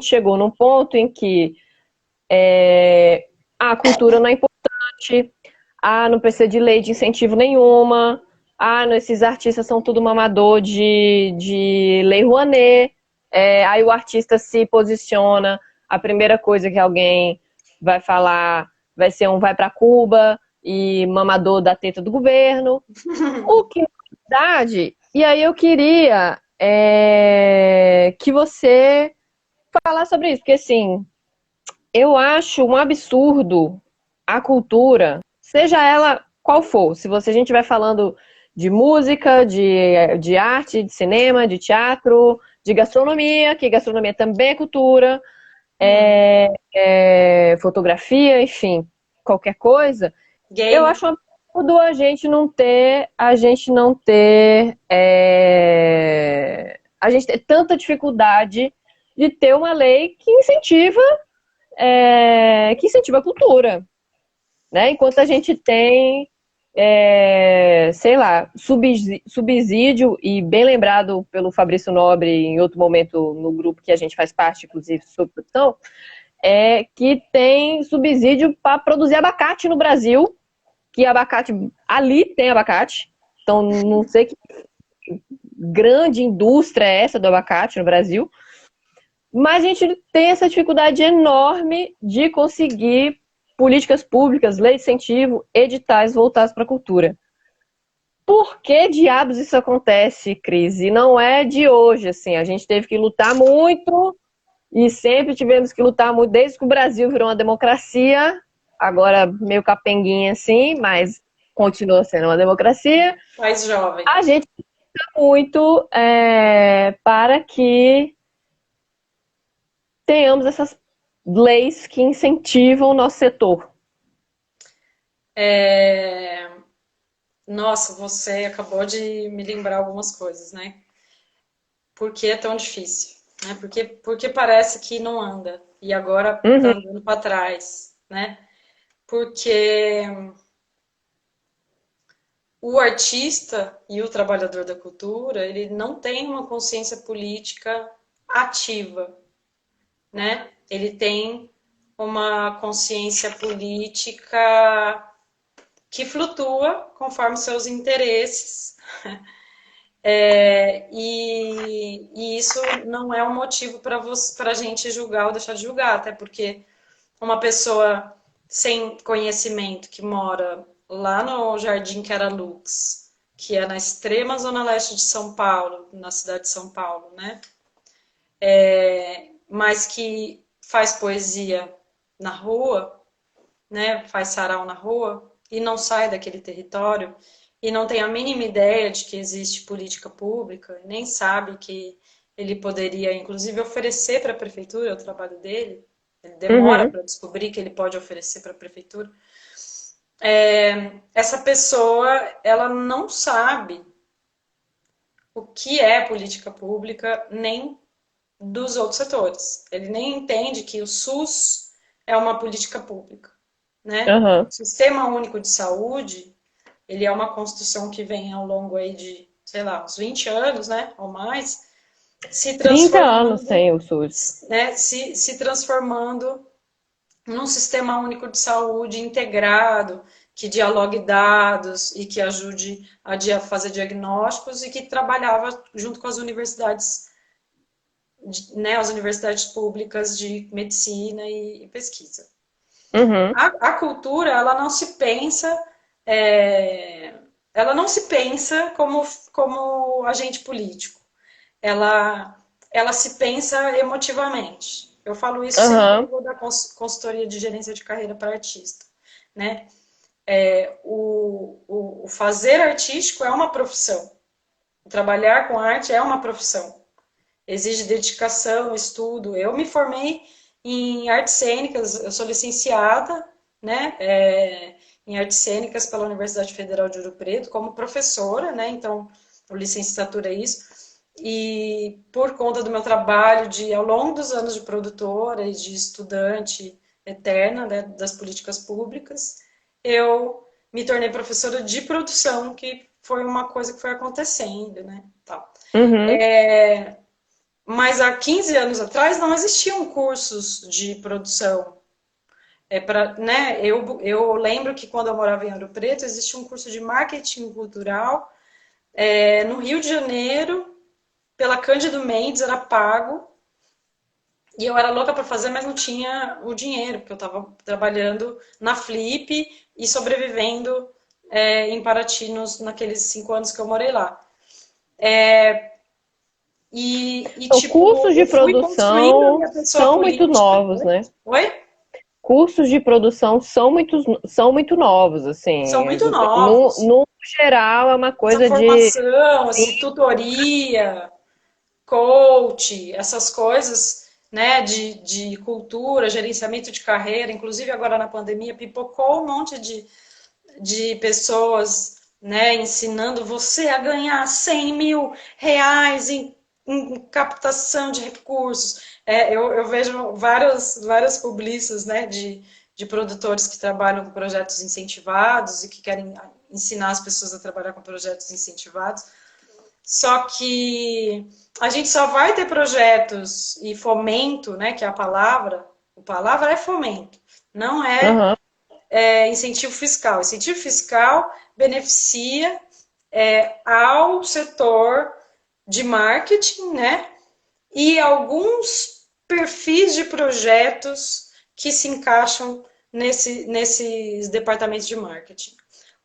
S1: chegou num ponto em que a cultura não é importante, não precisa de lei de incentivo nenhuma, esses artistas são tudo mamador de lei Rouanet, aí o artista se posiciona, a primeira coisa que alguém vai falar vai ser vai para Cuba e mamador da teta do governo, o que na verdade, e aí eu queria que você falasse sobre isso, porque assim, eu acho um absurdo a cultura, seja ela qual for. Se a gente estiver falando de música, de arte, de cinema, de teatro, de gastronomia, que gastronomia também é cultura, fotografia, enfim, qualquer coisa, eu
S2: Game.
S1: acho um absurdo a gente ter tanta dificuldade de ter uma lei que incentiva que incentiva a cultura, né? Enquanto a gente tem, sei lá, subsídio, e bem lembrado pelo Fabrício Nobre em outro momento no grupo que a gente faz parte, inclusive, sobre produção, que tem subsídio para produzir abacate no Brasil, que abacate, ali tem abacate, então não sei que grande indústria é essa do abacate no Brasil, mas a gente tem essa dificuldade enorme de conseguir políticas públicas, lei de incentivo, editais voltados para a cultura. Por que diabos isso acontece, Cris? E não é de hoje, assim, a gente teve que lutar muito e sempre tivemos que lutar muito, desde que o Brasil virou uma democracia, agora meio capenguinha assim, mas continua sendo uma democracia.
S2: Mais jovem.
S1: A gente luta muito para que tenhamos essas leis que incentivam o nosso setor.
S2: Nossa, você acabou de me lembrar algumas coisas, né? Por que é tão difícil? Né? Porque parece que não anda e agora tá
S1: Uhum,
S2: andando para trás, né? Porque o artista e o trabalhador da cultura, ele não tem uma consciência política ativa, né? Ele tem uma consciência política que flutua conforme seus interesses. E isso não é um motivo para a gente julgar ou deixar de julgar, até porque uma pessoa sem conhecimento que mora lá no Jardim Caralux, que é na extrema zona leste de São Paulo, na cidade de São Paulo, né? Mas que faz poesia na rua, né? Faz sarau na rua e não sai daquele território e não tem a mínima ideia de que existe política pública, nem sabe que ele poderia, inclusive, oferecer para a prefeitura o trabalho dele. Ele demora
S1: uhum,
S2: para descobrir que ele pode oferecer para a prefeitura. Essa pessoa, ela não sabe o que é política pública, nem dos outros setores. Ele nem entende que o SUS é uma política pública, né?
S1: uhum.
S2: O Sistema Único de Saúde, ele é uma construção que vem ao longo aí de, sei lá, uns 20 anos, né, ou mais, se
S1: 30 anos
S2: transformando,
S1: sem o SUS.
S2: né, se transformando num sistema único de saúde integrado, que dialogue dados e que ajude a fazer diagnósticos e que trabalhava junto com as universidades, né, as universidades públicas de medicina e pesquisa.
S1: Uhum,
S2: A cultura, é, ela não se pensa como agente político. Ela, ela se pensa emotivamente. Eu falo isso sempre quando
S1: uhum.
S2: vou dar consultoria de gerência de carreira para artista, né? O fazer artístico é uma profissão. O trabalhar com arte é uma profissão. Exige dedicação, estudo. Eu me formei em artes cênicas, eu sou licenciada, né, em artes cênicas pela Universidade Federal de Ouro Preto, como professora, né, então, a licenciatura é isso. E por conta do meu trabalho ao longo dos anos de produtora e de estudante eterna, né, das políticas públicas, eu me tornei professora de produção, que foi uma coisa que foi acontecendo, né, tal.
S1: Uhum.
S2: Mas há 15 anos atrás não existiam cursos de produção. Né, eu lembro que quando eu morava em Ouro Preto, existia um curso de marketing cultural no Rio de Janeiro, pela Cândido Mendes, era pago. E eu era louca para fazer, mas não tinha o dinheiro, porque eu estava trabalhando na Flip e sobrevivendo em Paraty naqueles 5 anos que eu morei lá.
S1: Então,
S2: Tipo,
S1: cursos de
S2: eu fui construindo a
S1: produção
S2: minha pessoa
S1: são muito
S2: política.
S1: novos, né?
S2: Oi?
S1: Cursos de produção são muito novos,
S2: São
S1: assim.
S2: muito
S1: No,
S2: novos.
S1: no geral, é uma
S2: Essa
S1: coisa de
S2: formação, essa tutoria, coach, essas coisas, né, de cultura, gerenciamento de carreira, inclusive agora na pandemia, pipocou um monte de pessoas, né, ensinando você a ganhar 100 mil reais em em captação de recursos. Eu vejo várias publicis, né, de produtores que trabalham com projetos incentivados e que querem ensinar as pessoas a trabalhar com projetos incentivados. Só que a gente só vai ter projetos e fomento, né, que é a palavra é fomento, não
S1: Aham.
S2: incentivo fiscal. Incentivo fiscal beneficia ao setor de marketing, né? E alguns perfis de projetos que se encaixam nesses departamentos de marketing.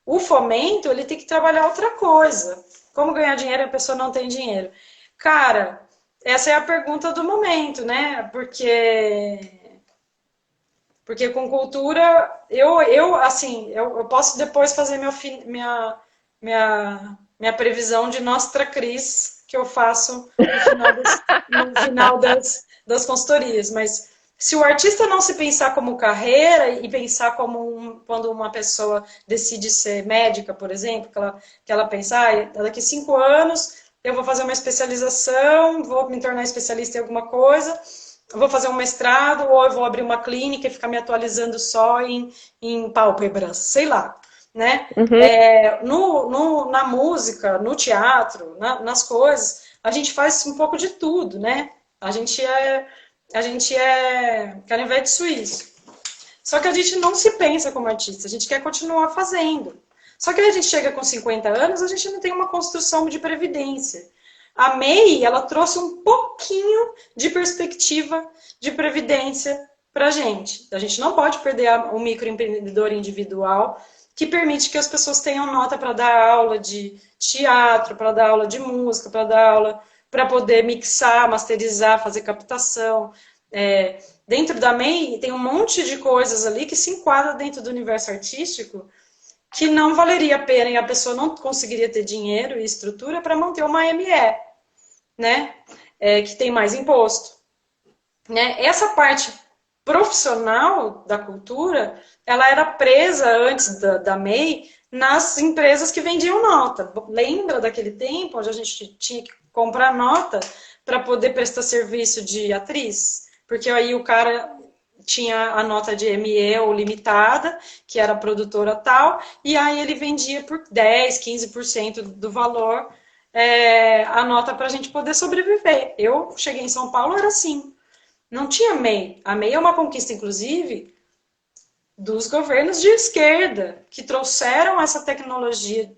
S2: O fomento, ele tem que trabalhar outra coisa. Como ganhar dinheiro e a pessoa não tem dinheiro? Cara, essa é a pergunta do momento, né? Porque com cultura, assim, eu posso depois fazer minha previsão de Nostra Cris, que eu faço no final das consultorias. Mas se o artista não se pensar como carreira e pensar como quando uma pessoa decide ser médica, por exemplo, que ela pensa, daqui 5 anos eu vou fazer uma especialização, vou me tornar especialista em alguma coisa, vou fazer um mestrado ou eu vou abrir uma clínica e ficar me atualizando só em pálpebras, sei lá, né?
S1: Uhum.
S2: Na música, no teatro, nas coisas, a gente faz um pouco de tudo, né? A gente é canivete suíço. Só que a gente não se pensa como artista, a gente quer continuar fazendo. Só que aí a gente chega com 50 anos, a gente não tem uma construção de previdência. A MEI, ela trouxe um pouquinho de perspectiva de previdência para a gente. A gente não pode perder o microempreendedor individual, que permite que as pessoas tenham nota para dar aula de teatro, para dar aula de música, para dar aula, para poder mixar, masterizar, fazer captação. Dentro da MEI tem um monte de coisas ali que se enquadra dentro do universo artístico que não valeria a pena e a pessoa não conseguiria ter dinheiro e estrutura para manter uma ME, né? Que tem mais imposto. Né? Essa parte profissional da cultura, ela era presa antes da MEI nas empresas que vendiam nota. Lembra daquele tempo onde a gente tinha que comprar nota para poder prestar serviço de atriz? Porque aí o cara tinha a nota de ME ou limitada, que era a produtora tal, e aí ele vendia por 10, 15% do valor a nota para a gente poder sobreviver. Eu cheguei em São Paulo, era assim. Não tinha MEI. A MEI é uma conquista, inclusive, dos governos de esquerda, que trouxeram essa tecnologia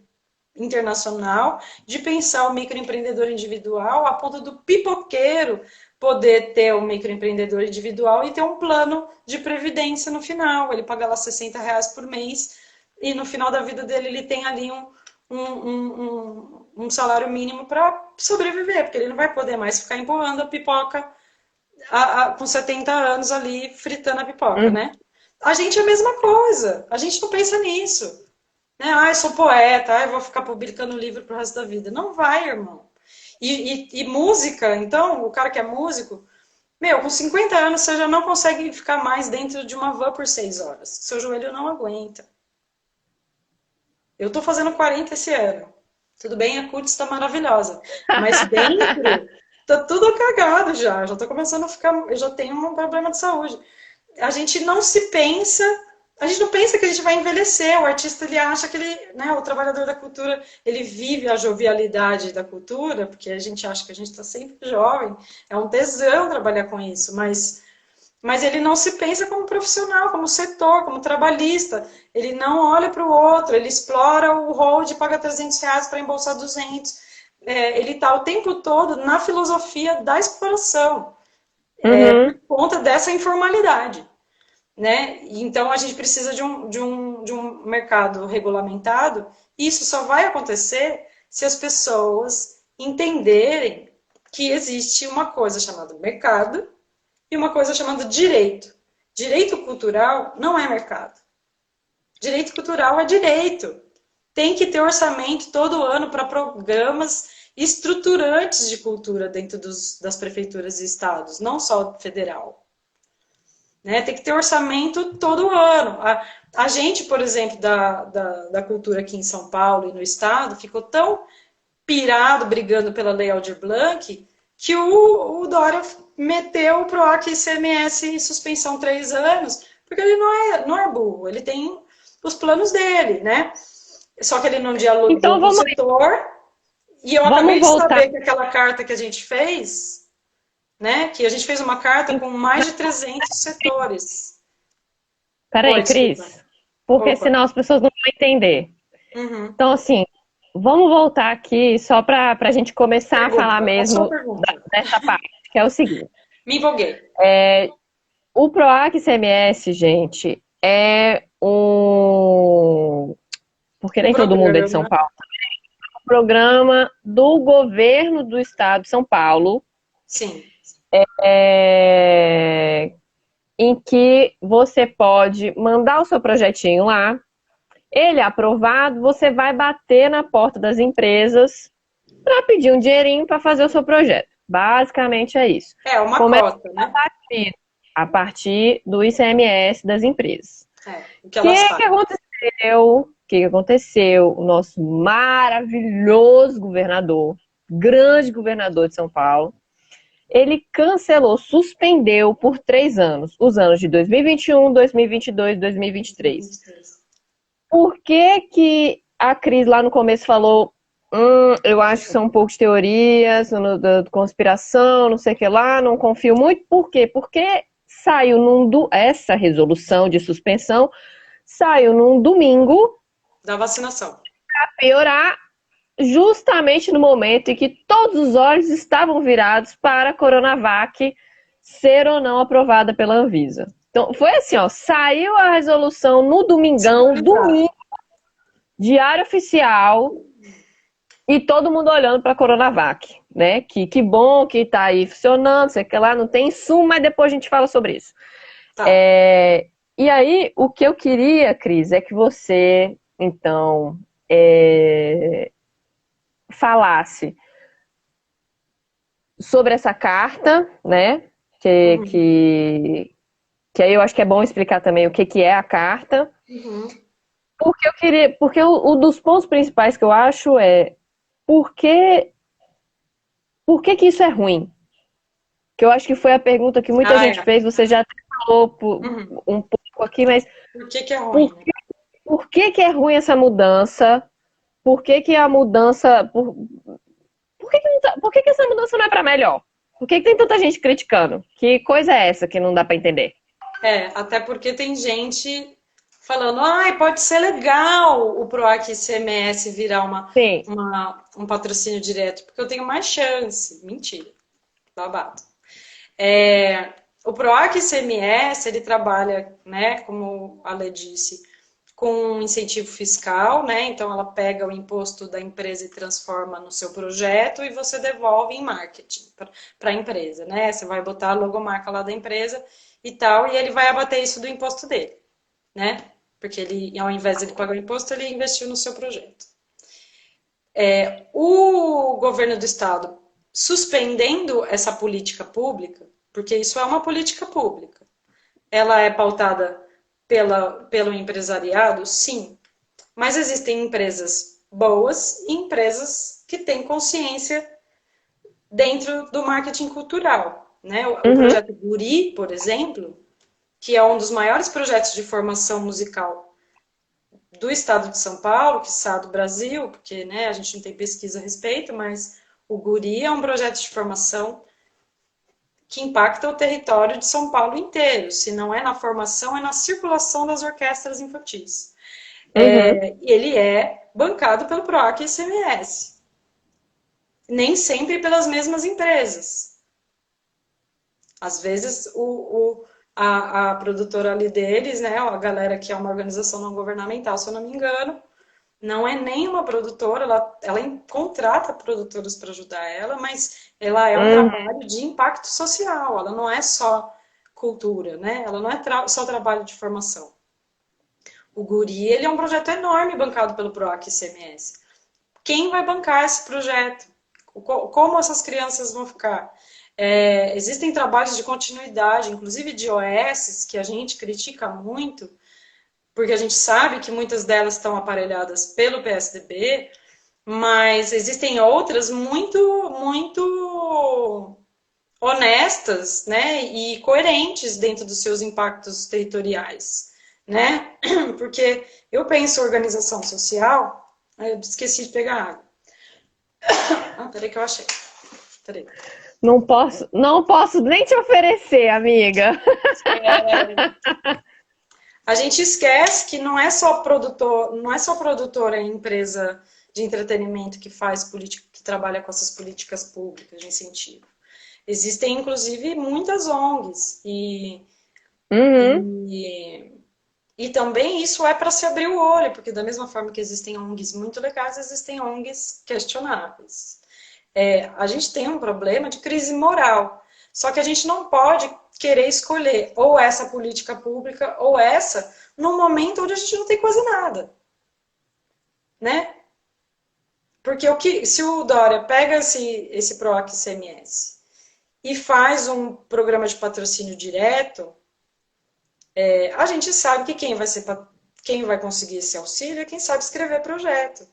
S2: internacional de pensar o microempreendedor individual a ponto do pipoqueiro poder ter o microempreendedor individual e ter um plano de previdência no final. Ele paga lá R$ 60 por mês e no final da vida dele ele tem ali um salário mínimo para sobreviver, porque ele não vai poder mais ficar empurrando a pipoca com 70 anos ali fritando a pipoca,
S1: Uhum.
S2: né? A gente é a mesma coisa, a gente não pensa nisso. Né? Eu sou poeta, eu vou ficar publicando livro pro resto da vida. Não vai, irmão. E música, então, o cara que é músico, meu, com 50 anos você já não consegue ficar mais dentro de uma van por 6 horas. Seu joelho não aguenta. Eu tô fazendo 40 esse ano. Tudo bem, a cutis está maravilhosa. Mas dentro, tá tudo cagado já. Já tô começando a ficar. Eu já tenho um problema de saúde. A gente não se pensa, a gente não pensa que a gente vai envelhecer. O artista ele acha que ele, né, o trabalhador da cultura, ele vive a jovialidade da cultura, porque a gente acha que a gente está sempre jovem. É um tesão trabalhar com isso, mas ele não se pensa como profissional, como setor, como trabalhista. Ele não olha para o outro, ele explora o hold e paga R$ 300 para embolsar 200. Ele está o tempo todo na filosofia da exploração,
S1: Uhum.
S2: por conta dessa informalidade. Né? Então a gente precisa de um mercado regulamentado. E isso só vai acontecer se as pessoas entenderem que existe uma coisa chamada mercado e uma coisa chamada direito. Direito cultural não é mercado. Direito cultural é direito. Tem que ter orçamento todo ano para programas estruturantes de cultura dentro das prefeituras e estados, não só federal. Né? Tem que ter orçamento todo ano. A gente, por exemplo, da cultura aqui em São Paulo e no estado, ficou tão pirado brigando pela Lei Aldir Blanc que o Dória meteu o PROAC e ICMS em suspensão 3 anos, porque ele não é burro, ele tem os planos dele, né? Só que ele não
S1: Então
S2: dialogou com o setor, e eu acabei
S1: vamos
S2: de
S1: voltar.
S2: saber que aquela carta que a gente fez, né, que a gente fez uma carta com mais de 300 setores. Oi,
S1: Peraí,
S2: desculpa.
S1: Cris, porque
S2: Opa.
S1: senão as pessoas não vão entender.
S2: Uhum.
S1: Então, assim, vamos voltar aqui só para a gente começar a falar
S2: Pergunta, a sua
S1: mesmo
S2: pergunta.
S1: dessa parte, que é o seguinte.
S2: Me empolguei.
S1: O PROAC CMS, gente, é um... Porque
S2: O
S1: nem todo mundo é de São
S2: programa,
S1: Paulo. É um programa do governo do estado de São Paulo,
S2: sim.
S1: em que você pode mandar o seu projetinho lá, ele é aprovado, você vai bater na porta das empresas para pedir um dinheirinho para fazer o seu projeto. Basicamente é isso.
S2: É uma
S1: Começa
S2: cota, né?
S1: a partir do ICMS das empresas.
S2: É, o que
S1: O
S2: elas
S1: que
S2: pagam.
S1: aconteceu? O que aconteceu? O nosso maravilhoso governador, grande governador de São Paulo, ele cancelou, suspendeu por 3 anos, os anos de 2021, 2022 e 2023. Por que que a Cris lá no começo falou, eu acho que são um pouco de teorias, da conspiração, não sei o que lá, não confio muito. Por quê? Porque saiu essa resolução de suspensão saiu num domingo
S2: Da vacinação.
S1: para piorar, justamente no momento em que todos os olhos estavam virados para a Coronavac ser ou não aprovada pela Anvisa. Então, foi assim, ó, saiu a resolução no domingão, domingo, diário oficial, e todo mundo olhando para a Coronavac, né? Que bom que tá aí funcionando, sei que lá, não tem insumo, mas depois a gente fala sobre isso.
S2: Tá.
S1: E aí, o que eu queria, Cris, é que você, então, falasse sobre essa carta, né? Que aí eu acho que é bom explicar também o que é a carta.
S2: Uhum.
S1: Porque eu queria. Porque um dos pontos principais que eu acho é por que que isso é ruim? Que eu acho que foi a pergunta que muita gente fez, você já falou um pouco aqui, mas
S2: Por que é ruim?
S1: por que é ruim essa mudança? Por que a mudança. Por que essa mudança não é para melhor? Por que tem tanta gente criticando? Que coisa é essa que não dá para entender?
S2: Até porque tem gente falando, ai, pode ser legal o PROAC ICMS virar
S1: Sim.
S2: um patrocínio direto, porque eu tenho mais chance. Mentira, babado. O PROAC ICMS, ele trabalha, né, como a Lê disse, com um incentivo fiscal, né? Então ela pega o imposto da empresa e transforma no seu projeto e você devolve em marketing para a empresa, né? Você vai botar a logomarca lá da empresa e tal, e ele vai abater isso do imposto dele, né? Porque ele, ao invés de ele pagar o imposto, ele investiu no seu projeto. O governo do estado suspendendo essa política pública, porque isso é uma política pública, ela é pautada pelo empresariado, sim. Mas existem empresas boas e empresas que têm consciência dentro do marketing cultural. Né? O projeto Guri, por exemplo, que é um dos maiores projetos de formação musical do estado de São Paulo, que está do Brasil, porque né, a gente não tem pesquisa a respeito, mas o Guri é um projeto de formação que impacta o território de São Paulo inteiro. Se não é na formação, é na circulação das orquestras infantis. Ele é bancado pelo PROAC e ICMS. Nem sempre pelas mesmas empresas. Às vezes, a produtora ali deles, né, a galera que é uma organização não governamental, se eu não me engano, não é nem uma produtora, ela contrata produtoras para ajudar ela, mas ela é um trabalho de impacto social, ela não é só cultura, né? Ela não é só trabalho de formação. O Guri, ele é um projeto enorme bancado pelo PROAC e ICMS. Quem vai bancar esse projeto? Como essas crianças vão ficar? Existem trabalhos de continuidade, inclusive de OS, que a gente critica muito, porque a gente sabe que muitas delas estão aparelhadas pelo PSDB, mas existem outras muito muito honestas, né, e coerentes dentro dos seus impactos territoriais, né? Porque eu penso organização social, eu esqueci de pegar água. Ah, peraí que eu achei. Peraí.
S1: Não posso nem te oferecer, amiga.
S2: A gente esquece que não é só produtor, não é só produtora e empresa de entretenimento que faz política, que trabalha com essas políticas públicas de incentivo. Existem, inclusive, muitas ONGs
S1: Uhum.
S2: e também isso é para se abrir o olho, porque da mesma forma que existem ONGs muito legais, existem ONGs questionáveis. A gente tem um problema de crise moral, só que a gente não pode querer escolher ou essa política pública ou essa num momento onde a gente não tem quase nada, né? Porque se o Dória pega esse PROAC CMS e faz um programa de patrocínio direto, a gente sabe que quem vai conseguir esse auxílio é quem sabe escrever projeto.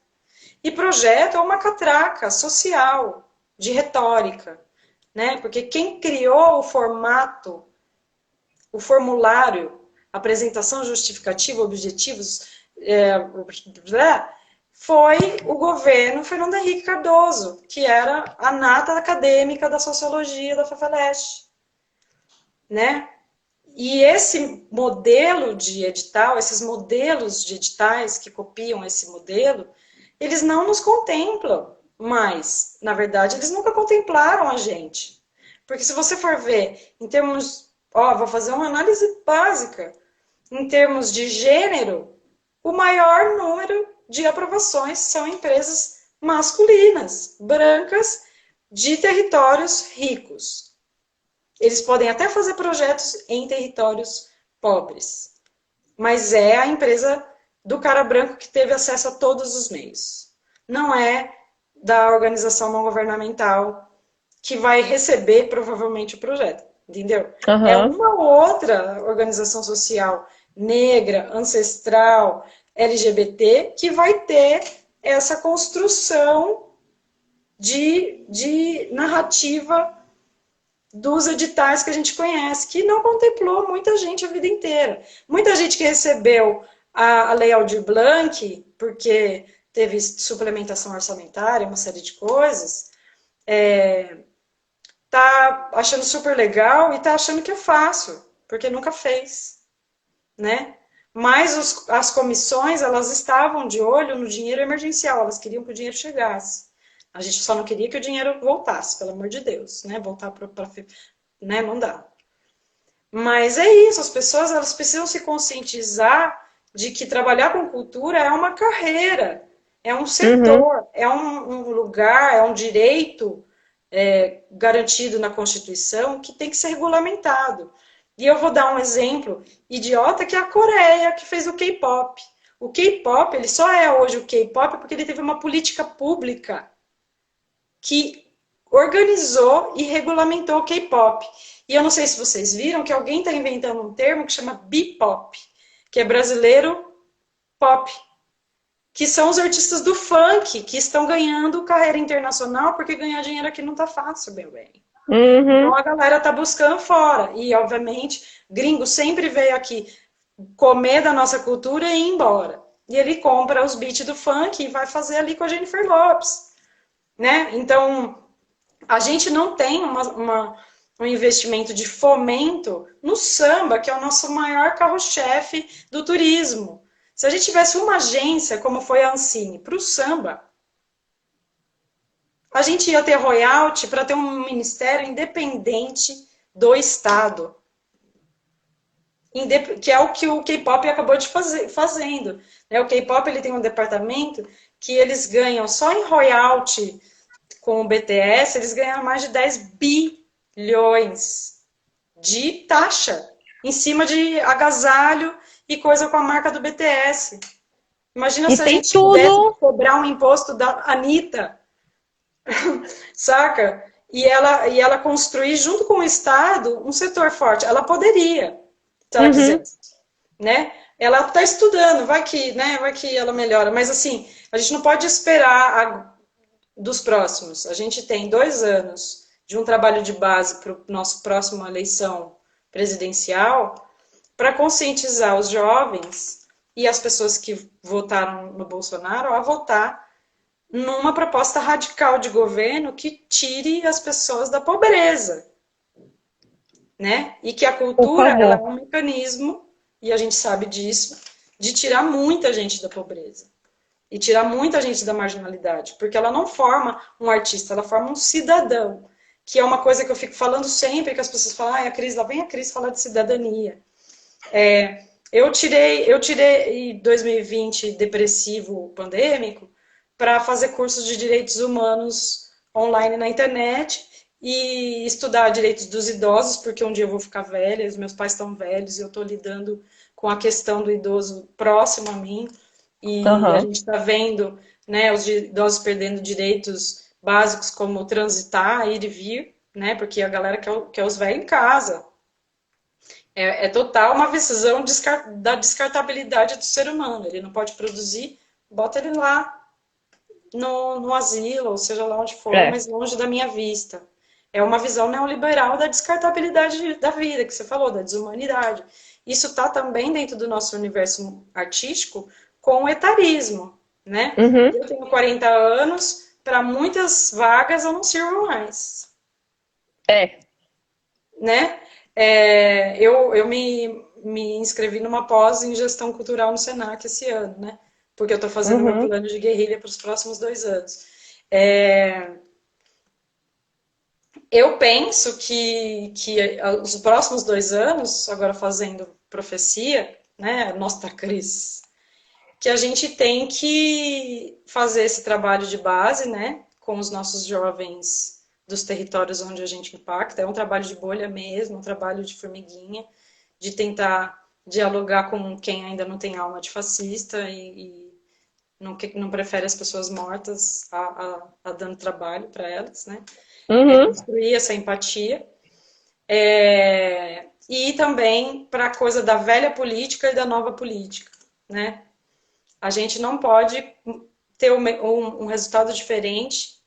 S2: E projeto é uma catraca social, de retórica, né? Porque quem criou o formato, o formulário, apresentação justificativa, objetivos, foi o governo Fernando Henrique Cardoso, que era a nata acadêmica da sociologia da FAFELESH, né? E esse modelo de edital, esses modelos de editais que copiam esse modelo, eles não nos contemplam mais. Na verdade, eles nunca contemplaram a gente. Porque se você for ver em termos, vou fazer uma análise básica, em termos de gênero, o maior número de aprovações são empresas masculinas, brancas, de territórios ricos. Eles podem até fazer projetos em territórios pobres, mas é a empresa do cara branco que teve acesso a todos os meios. Não é da organização não governamental que vai receber provavelmente o projeto, entendeu? É
S1: Aham.
S2: uma ou outra organização social negra, ancestral, LGBT, que vai ter essa construção de narrativa dos editais que a gente conhece, que não contemplou muita gente a vida inteira. Muita gente que recebeu a Lei Aldir Blanc, porque teve suplementação orçamentária, uma série de coisas, tá achando super legal e tá achando que é fácil, porque nunca fez, né? Mas as comissões, elas estavam de olho no dinheiro emergencial, elas queriam que o dinheiro chegasse. A gente só não queria que o dinheiro voltasse, pelo amor de Deus, né? Voltar para, né? Não dá. Mas é isso, as pessoas elas precisam se conscientizar de que trabalhar com cultura é uma carreira, é um
S1: Uhum.
S2: setor, é um lugar, é um direito garantido na Constituição que tem que ser regulamentado. E eu vou dar um exemplo idiota, que é a Coreia, que fez o K-pop. O K-pop, ele só é hoje o K-pop porque ele teve uma política pública que organizou e regulamentou o K-pop. E eu não sei se vocês viram que alguém está inventando um termo que chama B-pop, que é brasileiro pop, que são os artistas do funk que estão ganhando carreira internacional porque ganhar dinheiro aqui não tá fácil, meu bem. Então
S1: Uhum.
S2: a galera tá buscando fora. E, obviamente, gringo sempre veio aqui comer da nossa cultura e ir embora. E ele compra os beats do funk e vai fazer ali com a Jennifer Lopez, né? Então, a gente não tem um investimento de fomento no samba, que é o nosso maior carro-chefe do turismo. Se a gente tivesse uma agência, como foi a Ancine, para o samba, a gente ia ter royalty para ter um ministério independente do Estado, que é o que o K-pop acabou de fazendo. O K-pop ele tem um departamento que eles ganham só em royalty com o BTS, eles ganham mais de 10 bilhões de taxa em cima de agasalho e coisa com a marca do BTS. Imagina
S1: E
S2: se a
S1: tem
S2: gente pudesse
S1: tudo.
S2: cobrar um imposto da Anitta, saca? E ela construir junto com o Estado um setor forte. Ela poderia, se ela
S1: Uhum.
S2: quisesse, né? Ela está estudando, vai que, né? Vai que ela melhora. Mas assim, a gente não pode esperar dos próximos. A gente tem 2 anos de um trabalho de base para o nosso próximo eleição presidencial, para conscientizar os jovens e as pessoas que votaram no Bolsonaro a votar numa proposta radical de governo que tire as pessoas da pobreza, né? E que a
S1: Por
S2: cultura, ela é
S1: favor.
S2: um mecanismo, e a gente sabe disso, de tirar muita gente da pobreza e tirar muita gente da marginalidade, porque ela não forma um artista, ela forma um cidadão, que é uma coisa que eu fico falando sempre, que as pessoas falam, ah, a Cris, lá vem a Cris falar de cidadania. Eu tirei em 2020 depressivo pandêmico para fazer cursos de direitos humanos online na internet e estudar direitos dos idosos, porque um dia eu vou ficar velha, os meus pais estão velhos e eu estou lidando com a questão do idoso próximo a mim e a
S1: Aham.
S2: gente está vendo, né, os idosos perdendo direitos básicos como transitar, ir e vir, né, porque a galera quer os velhos em casa. É total uma visão da descartabilidade do ser humano. Ele não pode produzir, bota ele lá no asilo, ou seja lá onde for,
S1: É.
S2: mas longe da minha vista. É uma visão neoliberal da descartabilidade da vida, que você falou, da desumanidade. Isso está também dentro do nosso universo artístico com o etarismo, né?
S1: Uhum.
S2: Eu tenho 40 anos, para muitas vagas eu não sirvo mais,
S1: É.
S2: né? Eu me inscrevi numa pós em gestão cultural no Senac esse ano, né? Porque eu estou fazendo meu
S1: Uhum.
S2: plano de guerrilha para os próximos 2 anos. É, eu penso que os próximos 2 anos, agora fazendo profecia, né? Nossa, Cris, que a gente tem que fazer esse trabalho de base, né? Com os nossos jovens dos territórios onde a gente impacta. É um trabalho de bolha mesmo, um trabalho de formiguinha, de tentar dialogar com quem ainda não tem alma de fascista e não prefere as pessoas mortas a dando trabalho para elas, né?
S1: Uhum.
S2: Construir essa empatia. E também para a coisa da velha política e da nova política, né? A gente não pode ter um resultado diferente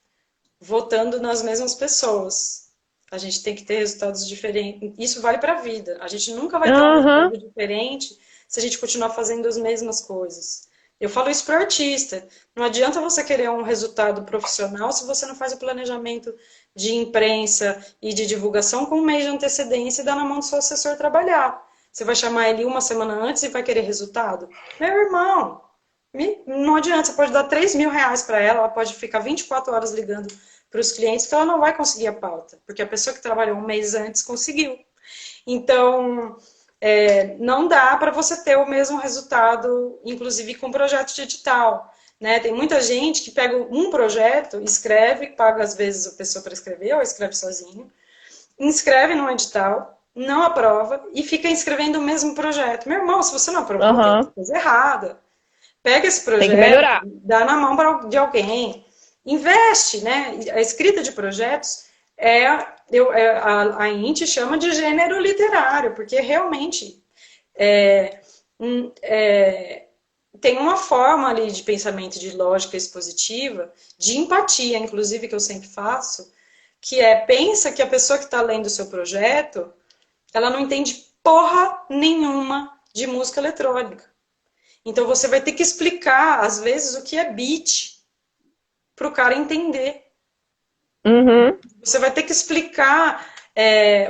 S2: votando nas mesmas pessoas. A gente tem que ter resultados diferentes. Isso vale para a vida. A gente nunca vai ter um
S1: Aham.
S2: resultado diferente se a gente continuar fazendo as mesmas coisas. Eu falo isso para o artista. Não adianta você querer um resultado profissional se você não faz o planejamento de imprensa e de divulgação com um mês de antecedência e dá na mão do seu assessor trabalhar. Você vai chamar ele uma semana antes e vai querer resultado? Meu irmão, não adianta, você pode dar R$ 3.000 para ela, ela pode ficar 24 horas ligando para os clientes que ela não vai conseguir a pauta, porque a pessoa que trabalhou um mês antes conseguiu. Então, não dá para você ter o mesmo resultado, inclusive com projeto digital. Né? Tem muita gente que pega um projeto, escreve, paga às vezes a pessoa para escrever, ou escreve sozinho, inscreve no edital, não aprova e fica inscrevendo o mesmo projeto. Meu irmão, se você não aprovou, tem
S1: Aham.
S2: coisa errada. Pega esse
S1: Tem que
S2: projeto,
S1: melhorar.
S2: dá na mão de alguém, investe, né? A escrita de projetos a INTE chama de gênero literário, porque realmente é, tem uma forma ali de pensamento, de lógica expositiva, de empatia, inclusive, que eu sempre faço, que pensa que a pessoa que está lendo o seu projeto, ela não entende porra nenhuma de música eletrônica. Então você vai ter que explicar, às vezes, o que é beat para o cara entender.
S1: Uhum.
S2: Você vai ter que explicar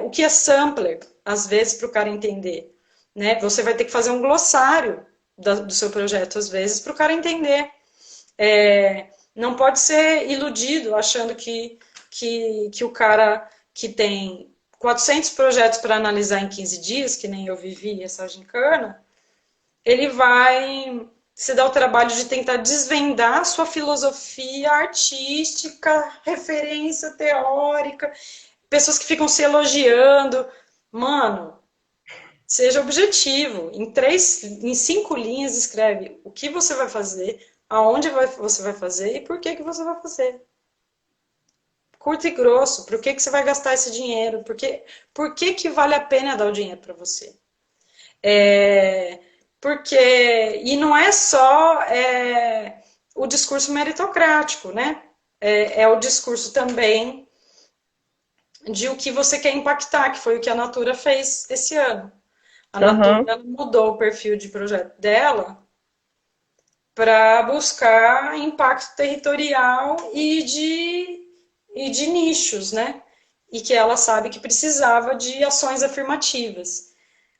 S2: o que é sampler, às vezes, para o cara entender. Né? Você vai ter que fazer um glossário do seu projeto, às vezes, para o cara entender. Não pode ser iludido achando que o cara que tem 400 projetos para analisar em 15 dias, que nem eu vivi essa gincana, ele vai se dar o trabalho de tentar desvendar sua filosofia artística, referência teórica, pessoas que ficam se elogiando. Mano, seja objetivo. Em 5 linhas, escreve o que você vai fazer, aonde você vai fazer e por que você vai fazer. Curto e grosso, por que você vai gastar esse dinheiro? Por que vale a pena dar o dinheiro para você? Porque, e não é só o discurso meritocrático, né? É o discurso também de o que você quer impactar, que foi o que a Natura fez esse ano. A Natura
S1: Aham.
S2: ela mudou o perfil de projeto dela para buscar impacto territorial e de nichos, né? E que ela sabe que precisava de ações afirmativas.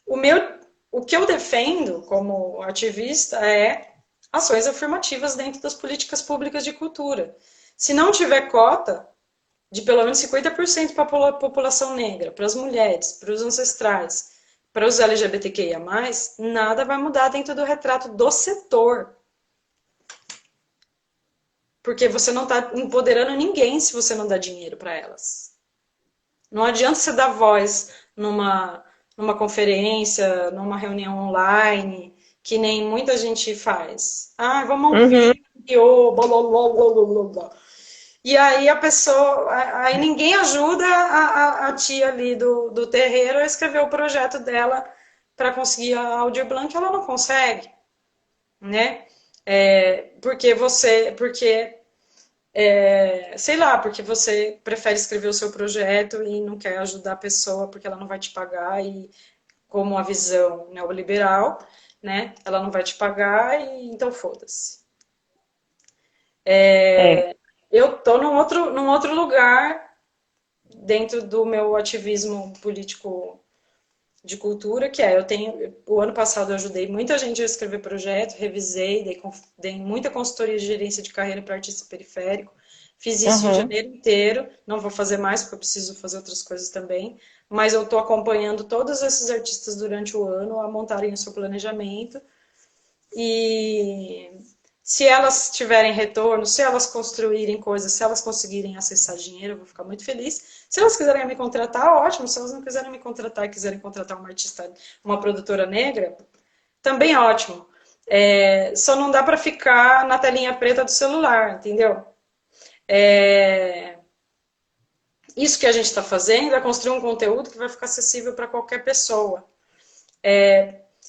S2: O meu, o que eu defendo como ativista é ações afirmativas dentro das políticas públicas de cultura. Se não tiver cota de pelo menos 50% para a população negra, para as mulheres, para os ancestrais, para os LGBTQIA+, nada vai mudar dentro do retrato do setor. Porque você não está empoderando ninguém se você não dá dinheiro para elas. Não adianta você dar voz numa conferência, numa reunião online, que nem muita gente faz. Ah, vamos
S1: Uhum.
S2: ouvir, blá, blá, blá, blá, blá, blá. E aí a pessoa, aí ninguém ajuda a tia ali do terreiro a escrever o projeto dela para conseguir a Aldir Blanc, ela não consegue, né? Porque sei lá, porque você prefere escrever o seu projeto e não quer ajudar a pessoa porque ela não vai te pagar e como a visão neoliberal, né? Ela não vai te pagar e então foda-se.
S1: É.
S2: Eu tô num outro lugar dentro do meu ativismo político de cultura, que é, eu tenho, o ano passado eu ajudei muita gente a escrever projeto, revisei, dei muita consultoria de gerência de carreira para artista periférico, fiz isso em
S1: Aham.
S2: janeiro inteiro, não vou fazer mais porque eu preciso fazer outras coisas também, mas eu estou acompanhando todos esses artistas durante o ano a montarem o seu planejamento e se elas tiverem retorno, se elas construírem coisas, se elas conseguirem acessar dinheiro, eu vou ficar muito feliz. Se elas quiserem me contratar, ótimo. Se elas não quiserem me contratar e quiserem contratar uma artista, uma produtora negra, também ótimo. Só não dá para ficar na telinha preta do celular, entendeu? É, isso que a gente está fazendo é construir um conteúdo que vai ficar acessível para qualquer pessoa.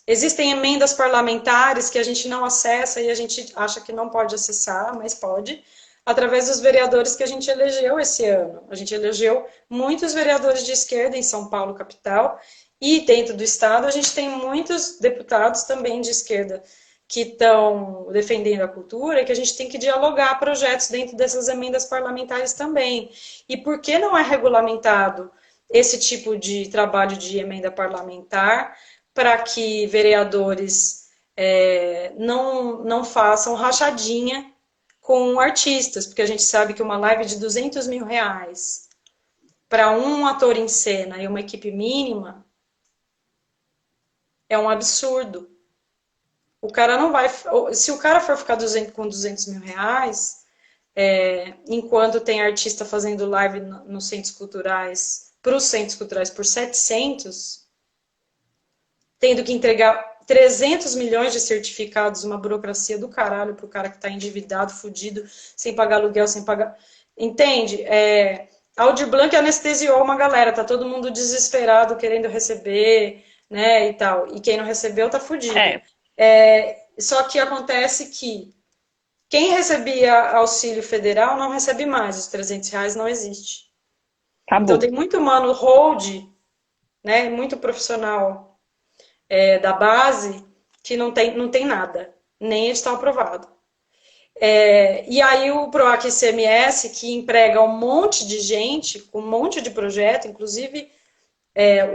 S2: Existem emendas parlamentares que a gente não acessa e a gente acha que não pode acessar, mas pode, através dos vereadores que a gente elegeu esse ano. A gente elegeu muitos vereadores de esquerda em São Paulo, capital, e dentro do estado a gente tem muitos deputados também de esquerda que estão defendendo a cultura e que a gente tem que dialogar projetos dentro dessas emendas parlamentares também. E por que não é regulamentado esse tipo de trabalho de emenda parlamentar para que vereadores não façam rachadinha com artistas, porque a gente sabe que uma live de 200 mil reais para um ator em cena e uma equipe mínima é um absurdo. O cara não vai. Se o cara for ficar com 200 mil reais, enquanto tem artista fazendo live nos centros culturais, para os centros culturais por 700, tendo que entregar 300 milhões de certificados, uma burocracia do caralho pro cara que tá endividado, fudido, sem pagar aluguel, sem pagar. Entende? A Aldir Blanc anestesiou uma galera, tá todo mundo desesperado querendo receber, né, e tal. E quem não recebeu tá fudido.
S1: É.
S2: Só que acontece que quem recebia auxílio federal não recebe mais, os 300 reais não existe. Então
S1: Acabou.
S2: tem muito mano hold, né, muito profissional da base que não tem nada, nem edital aprovado. E aí o PROAC ICMS, que emprega um monte de gente, um monte de projeto, inclusive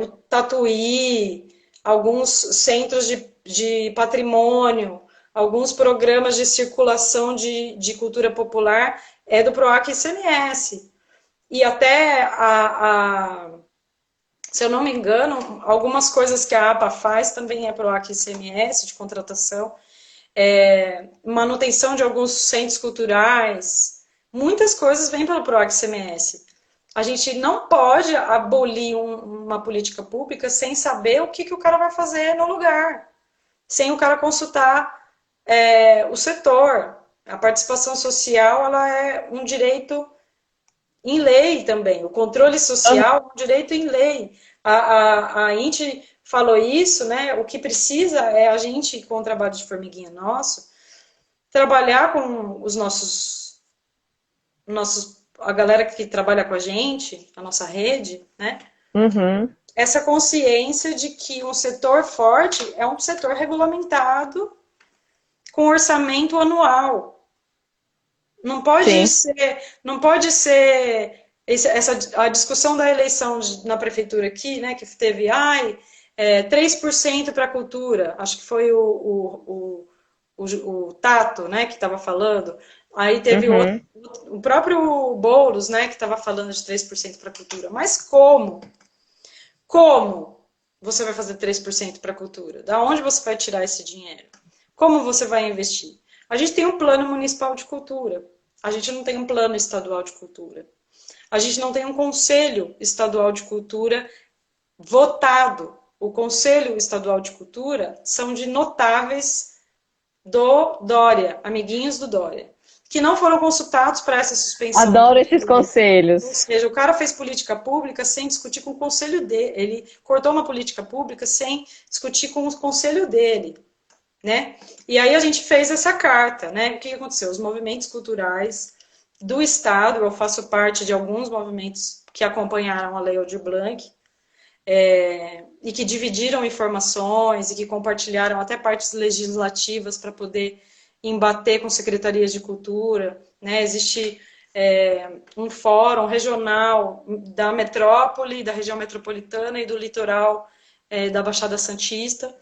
S2: o Tatuí, alguns centros de patrimônio, alguns programas de circulação de cultura popular, é do PROAC ICMS. E até se eu não me engano, algumas coisas que a APA faz também é PROAC ICMS, de contratação, manutenção de alguns centros culturais, muitas coisas vêm pelo PROAC ICMS. A gente não pode abolir uma política pública sem saber o que o cara vai fazer no lugar, sem o cara consultar o setor. A participação social ela é um direito em lei também. O controle social é um direito em lei. A Inti falou isso, né? O que precisa é a gente, com o trabalho de formiguinha nosso, trabalhar com os nossos a galera que trabalha com a gente, a nossa rede, né?
S1: Uhum.
S2: Essa consciência de que um setor forte é um setor regulamentado com orçamento anual.
S1: Sim.
S2: Não pode ser a discussão da eleição na prefeitura aqui, né, que teve, 3% para a cultura, acho que foi o Tato, né, que estava falando, aí teve
S1: Uhum.
S2: o próprio Boulos, né, que estava falando de 3% para a cultura, mas como? Como você vai fazer 3% para a cultura? Da onde você vai tirar esse dinheiro? Como você vai investir? A gente tem um plano municipal de cultura. A gente não tem um plano estadual de cultura. A gente não tem um conselho estadual de cultura votado. O conselho estadual de cultura são de notáveis do Dória, amiguinhos do Dória, que não foram consultados para essa suspensão.
S1: Adoro esses
S2: Ou
S1: conselhos.
S2: seja, o cara fez política pública sem discutir com o conselho dele. Ele cortou uma política pública sem discutir com o conselho dele, né? E aí a gente fez essa carta, né? O que aconteceu? Os movimentos culturais do Estado, eu faço parte de alguns movimentos que acompanharam a Lei Aldir Blanc, e que dividiram informações e que compartilharam até partes legislativas para poder embater com secretarias de cultura, né? Existe um fórum regional da metrópole, da região metropolitana e do litoral da Baixada Santista,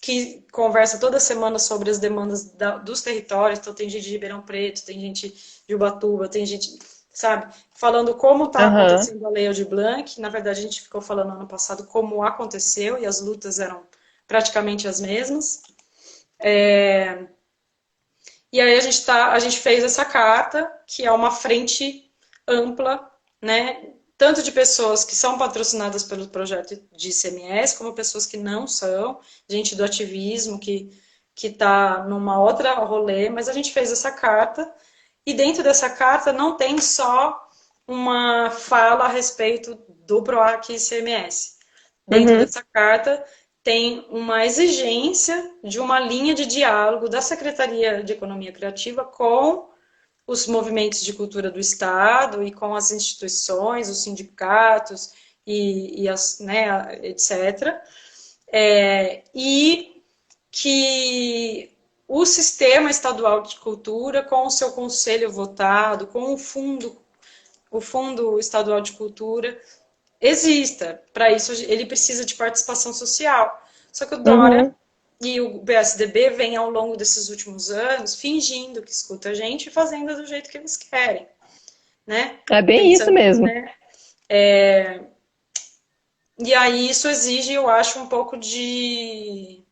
S2: que conversa toda semana sobre as demandas dos territórios. Então tem gente de Ribeirão Preto, tem gente de Ubatuba, tem gente, sabe, falando como está
S1: Aham.
S2: acontecendo a Lei Aldir Blanc. Na verdade, a gente ficou falando ano passado como aconteceu e as lutas eram praticamente as mesmas. E aí a gente fez essa carta, que é uma frente ampla, né? Tanto de pessoas que são patrocinadas pelo projeto de ICMS, como pessoas que não são, gente do ativismo que está numa outra rolê, mas a gente fez essa carta, e dentro dessa carta não tem só uma fala a respeito do PROAC ICMS. Dentro
S1: Uhum.
S2: dessa carta tem uma exigência de uma linha de diálogo da Secretaria de Economia Criativa com os movimentos de cultura do Estado e com as instituições, os sindicatos né, etc. E que o sistema estadual de cultura, com o seu conselho votado, com o fundo estadual de cultura, exista. Para isso, ele precisa de participação social. Só que o Dória
S1: Uhum.
S2: e o PSDB vêm ao longo desses últimos anos fingindo que escuta a gente e fazendo do jeito que eles querem, né?
S1: É bem isso
S2: Pensando,
S1: mesmo.
S2: né? E aí isso exige, eu acho, um pouco de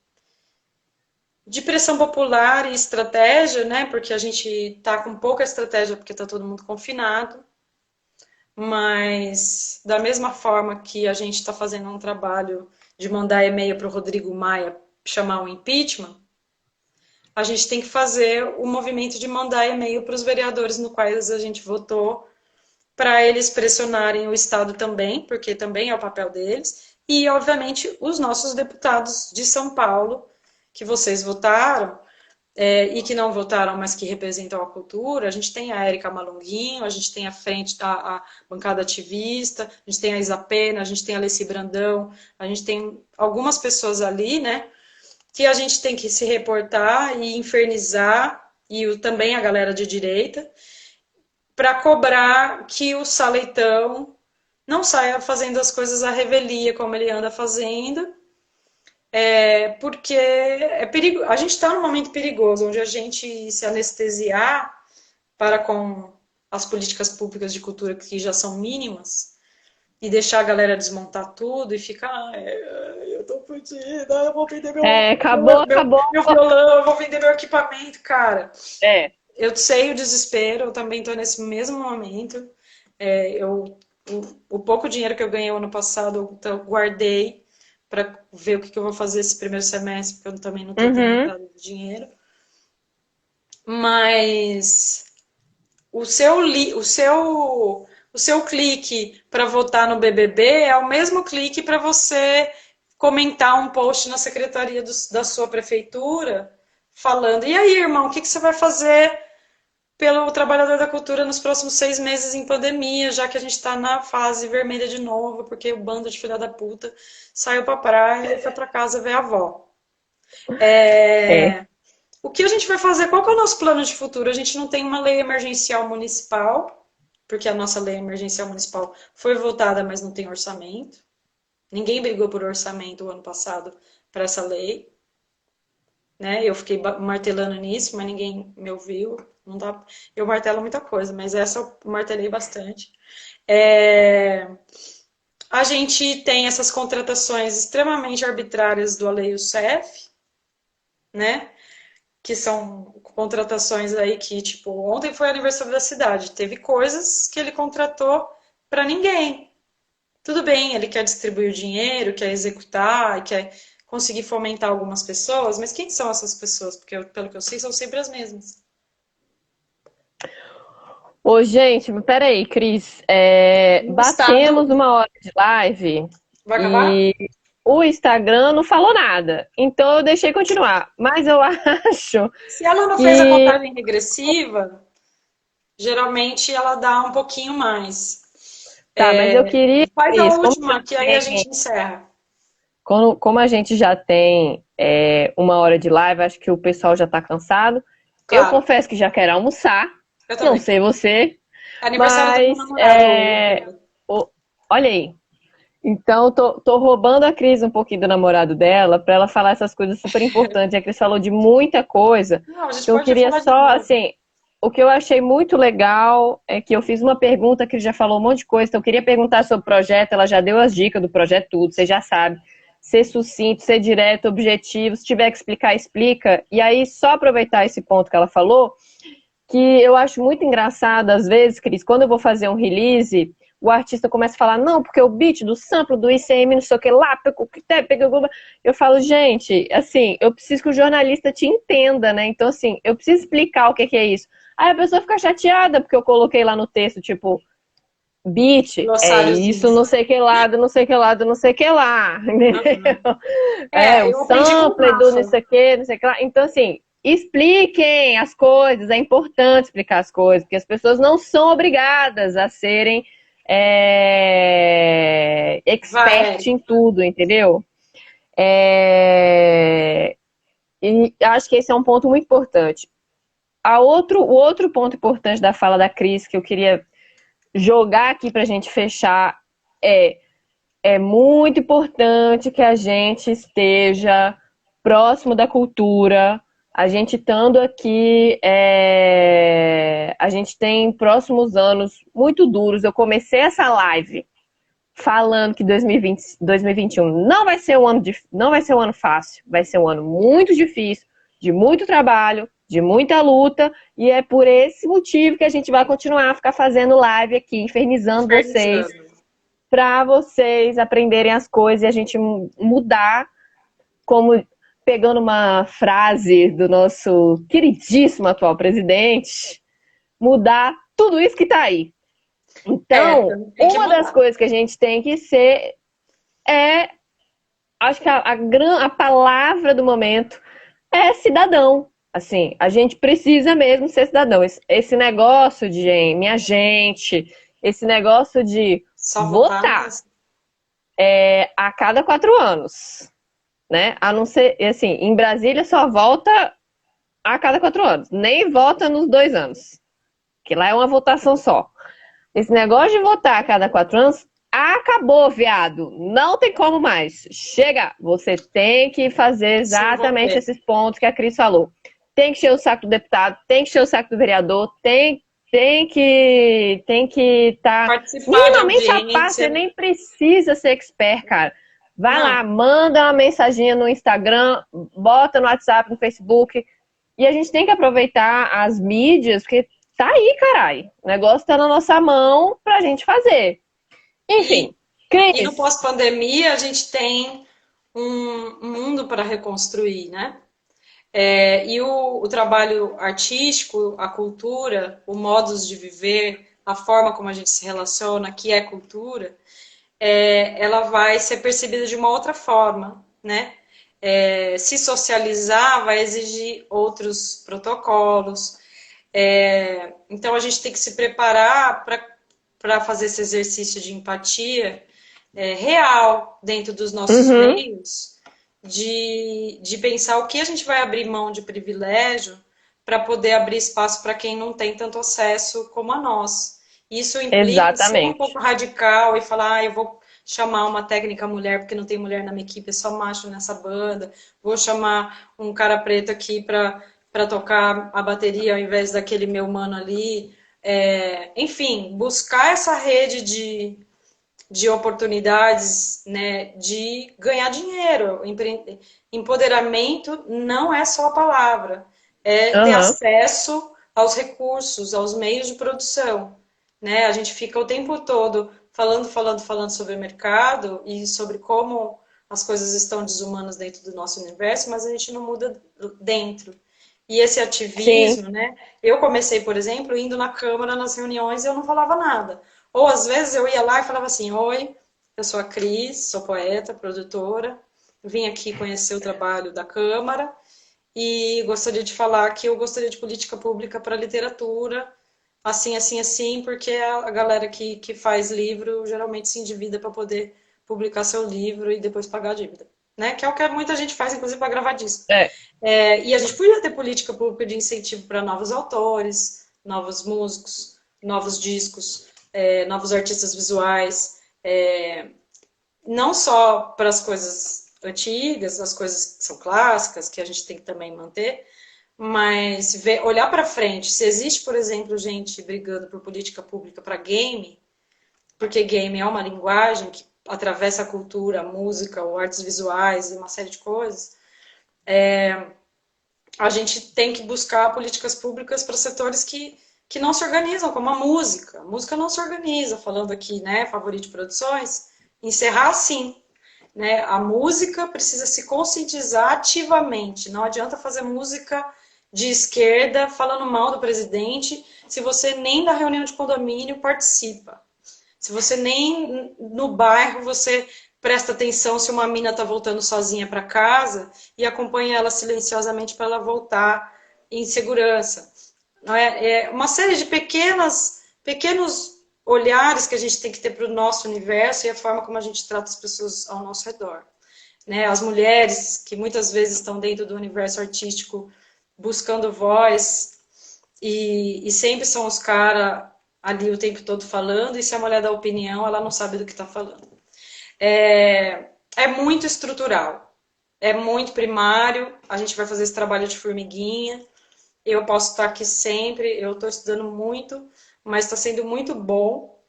S2: pressão popular e estratégia, né? Porque a gente tá com pouca estratégia porque tá todo mundo confinado. Mas da mesma forma que a gente está fazendo um trabalho de mandar e-mail para o Rodrigo Maia chamar um impeachment, a gente tem que fazer o movimento de mandar e-mail para os vereadores no quais a gente votou, para eles pressionarem o Estado também, porque também é o papel deles, e, obviamente, os nossos deputados de São Paulo, que vocês votaram, e que não votaram, mas que representam a cultura. A gente tem a Érica Malunguinho, a gente tem a frente da bancada ativista, a gente tem a Isa Pena, a gente tem a Alessi Brandão, a gente tem algumas pessoas ali, né, que a gente tem que se reportar e infernizar, e também a galera de direita, para cobrar que o Saleitão não saia fazendo as coisas à revelia, como ele anda fazendo, porque a gente está num momento perigoso, onde a gente se anestesiar para com as políticas públicas de cultura que já são mínimas e deixar a galera desmontar tudo e ficar, eu tô fodida, eu vou vender
S1: É, acabou, acabou.
S2: meu violão, eu vou vender meu equipamento, cara.
S1: É.
S2: Eu sei o desespero, eu também tô nesse mesmo momento. O pouco dinheiro que eu ganhei ano passado, eu guardei para ver o que eu vou fazer esse primeiro semestre, porque eu também não estou tendo
S1: Uhum.
S2: entrada de dinheiro. Mas o seu, o seu clique para votar no BBB é o mesmo clique para você comentar um post na secretaria da sua prefeitura falando: e aí, irmão, o que você vai fazer pelo trabalhador da cultura nos próximos 6 meses em pandemia, já que a gente está na fase vermelha de novo, porque o bando de filha da puta saiu pra praia e foi pra casa ver a avó.
S1: É.
S2: O que a gente vai fazer? Qual que é o nosso plano de futuro? A gente não tem uma lei emergencial municipal, porque a nossa lei emergencial municipal foi votada, mas não tem orçamento. Ninguém brigou por orçamento o ano passado para essa lei, né? Eu fiquei martelando nisso, mas ninguém me ouviu. Não dá... Eu martelo muita coisa, mas essa eu martelei bastante. É, a gente tem essas contratações extremamente arbitrárias do Alei Youssef, né? Que são contratações aí que, tipo, ontem foi aniversário da cidade, teve coisas que ele contratou para ninguém. Tudo bem, ele quer distribuir o dinheiro, quer executar, quer conseguir fomentar algumas pessoas, mas quem são essas pessoas? Porque, pelo que eu sei, são sempre as mesmas.
S1: Ô, gente, peraí, Cris.
S2: No
S1: Batemos
S2: Estado,
S1: 1 hora de live
S2: vai acabar?
S1: e o Instagram não falou nada. Então eu deixei continuar. Mas eu acho
S2: Se ela não fez a
S1: que.
S2: contagem regressiva, geralmente ela dá um pouquinho mais.
S1: Tá, mas eu queria,
S2: Faz a
S1: Cris,
S2: última, que aí a gente encerra.
S1: como a gente já tem 1 hora de live, acho que o pessoal já tá cansado. Eu
S2: Claro,
S1: confesso que já quero almoçar.
S2: eu
S1: Não
S2: também.
S1: sei você,
S2: É aniversário do meu
S1: mas
S2: namorado hoje.
S1: o- olha aí. Então, tô roubando a Cris um pouquinho do namorado dela para ela falar essas coisas super importantes. A Cris falou de muita coisa.
S2: Não, a gente
S1: Então, eu
S2: pode
S1: queria
S2: falar de
S1: só,
S2: novo.
S1: assim, o que eu achei muito legal é que eu fiz uma pergunta, a Cris já falou um monte de coisa. Então, eu queria perguntar sobre o projeto. Ela já deu as dicas do projeto, tudo, você já sabe. Ser sucinto, ser direto, objetivo. Se tiver que explicar, explica. E aí, só aproveitar esse ponto que ela falou que eu acho muito engraçado, às vezes, Cris, quando eu vou fazer um release, o artista começa a falar, não, porque o beat do sample, do ICM, não sei o que lá, eu falo, gente, assim, eu preciso que o jornalista te entenda, né? Então, assim, eu preciso explicar o que é isso. Aí a pessoa fica chateada, porque eu coloquei lá no texto, tipo, beat, é
S2: Glossáriozinho.
S1: isso, não sei que lado, não sei que lado, não sei que lá, entendeu?
S2: Uhum.
S1: O
S2: Eu aprendi com o
S1: sample do não
S2: Rafa.
S1: sei o que, não sei o que lá. Então, assim, expliquem as coisas, é importante explicar as coisas, porque as pessoas não são obrigadas a serem expert
S2: Vai.
S1: em tudo, entendeu? É, e acho que esse é um ponto muito importante. O outro ponto importante da fala da Cris que eu queria jogar aqui para a gente fechar é é muito importante que a gente esteja próximo da cultura. A gente estando aqui, a gente tem próximos anos muito duros. Eu comecei essa live falando que 2020, 2021 não vai ser um ano não vai ser um ano fácil, vai ser um ano muito difícil, de muito trabalho, de muita luta, e é por esse motivo que a gente vai continuar a ficar fazendo live aqui, infernizando vocês,
S2: Infernizando.
S1: para vocês aprenderem as coisas e a gente mudar, como pegando uma frase do nosso queridíssimo atual presidente, mudar tudo isso que está aí. Então,
S2: Tem que
S1: uma das
S2: mudar.
S1: coisas que a gente tem que ser é, acho que a palavra do momento é cidadão. Assim, a gente precisa mesmo ser cidadão. Esse negócio de minha gente, esse negócio de
S2: Só votar
S1: votar
S2: nessa.
S1: a cada 4 anos, né? A não ser, assim, em Brasília só volta a cada 4 anos, nem vota nos 2 anos, que lá é uma votação só. Esse negócio de votar a cada 4 anos acabou, viado. Não tem como mais. Chega, você tem que fazer
S2: Sim,
S1: exatamente
S2: votei.
S1: esses pontos que a Cris falou. Tem que encher o saco do deputado, tem que encher o saco do vereador, tem que estar
S2: Participar de
S1: minimamente a par, você
S2: audiência.
S1: nem precisa ser expert, cara. Vai lá,
S2: Não.
S1: manda uma mensaginha no Instagram, bota no WhatsApp, no Facebook. E a gente tem que aproveitar as mídias, porque tá aí, carai. O negócio tá na nossa mão pra gente fazer.
S2: E,
S1: Enfim,
S2: e no
S1: Cris,
S2: pós-pandemia a gente tem um mundo para reconstruir, né? E o trabalho artístico, a cultura, o modus de viver, a forma como a gente se relaciona, que é cultura, ela vai ser percebida de uma outra forma, né? Se socializar vai exigir outros protocolos. Então a gente tem que se preparar para fazer esse exercício de empatia real dentro dos nossos
S1: Uhum,
S2: meios, de pensar o que a gente vai abrir mão de privilégio para poder abrir espaço para quem não tem tanto acesso como a nós. Isso implica ser um pouco
S1: exatamente.
S2: radical e falar, eu vou chamar uma técnica mulher porque não tem mulher na minha equipe, é só macho nessa banda. Vou chamar um cara preto aqui para tocar a bateria ao invés daquele meu mano ali. Enfim, buscar essa rede de oportunidades, né, de ganhar dinheiro. Empoderamento não é só a palavra, é ter
S1: Aham,
S2: acesso aos recursos, aos meios de produção, né? A gente fica o tempo todo falando sobre o mercado e sobre como as coisas estão desumanas dentro do nosso universo, mas a gente não muda dentro. E esse
S1: sim.
S2: ativismo, né? Eu comecei, por exemplo, indo na Câmara, nas reuniões, e eu não falava nada. Ou às vezes eu ia lá e falava assim: Oi, eu sou a Cris, sou poeta, produtora, vim aqui conhecer o trabalho da Câmara e gostaria de falar que eu gostaria de política pública para literatura, assim, assim, assim, porque a galera que faz livro geralmente se endivida para poder publicar seu livro e depois pagar a dívida. Né? Que é o que muita gente faz, inclusive, para gravar disco.
S1: É,
S2: E a gente podia ter política pública de incentivo para novos autores, novos músicos, novos discos, novos artistas visuais, não só para as coisas antigas, as coisas que são clássicas, que a gente tem que também manter, mas olhar para frente. Se existe, por exemplo, gente brigando por política pública para game, porque game é uma linguagem que atravessa a cultura, a música, ou artes visuais e uma série de coisas, a gente tem que buscar políticas públicas para setores que não se organizam, como a música. A música não se organiza, falando aqui, né, Favorite Produções, encerrar assim. Né? A música precisa se conscientizar ativamente. Não adianta fazer música de esquerda falando mal do presidente se você nem da reunião de condomínio participa. Se você nem no bairro você presta atenção se uma mina está voltando sozinha para casa e acompanha ela silenciosamente para ela voltar em segurança. É uma série de pequenos olhares que a gente tem que ter para o nosso universo e a forma como a gente trata as pessoas ao nosso redor. Né? As mulheres que muitas vezes estão dentro do universo artístico buscando voz e sempre são os caras ali o tempo todo falando, e se a mulher dá opinião, ela não sabe do que está falando. É muito estrutural, é muito primário, a gente vai fazer esse trabalho de formiguinha, eu posso estar aqui sempre, eu estou estudando muito, mas está sendo muito bom,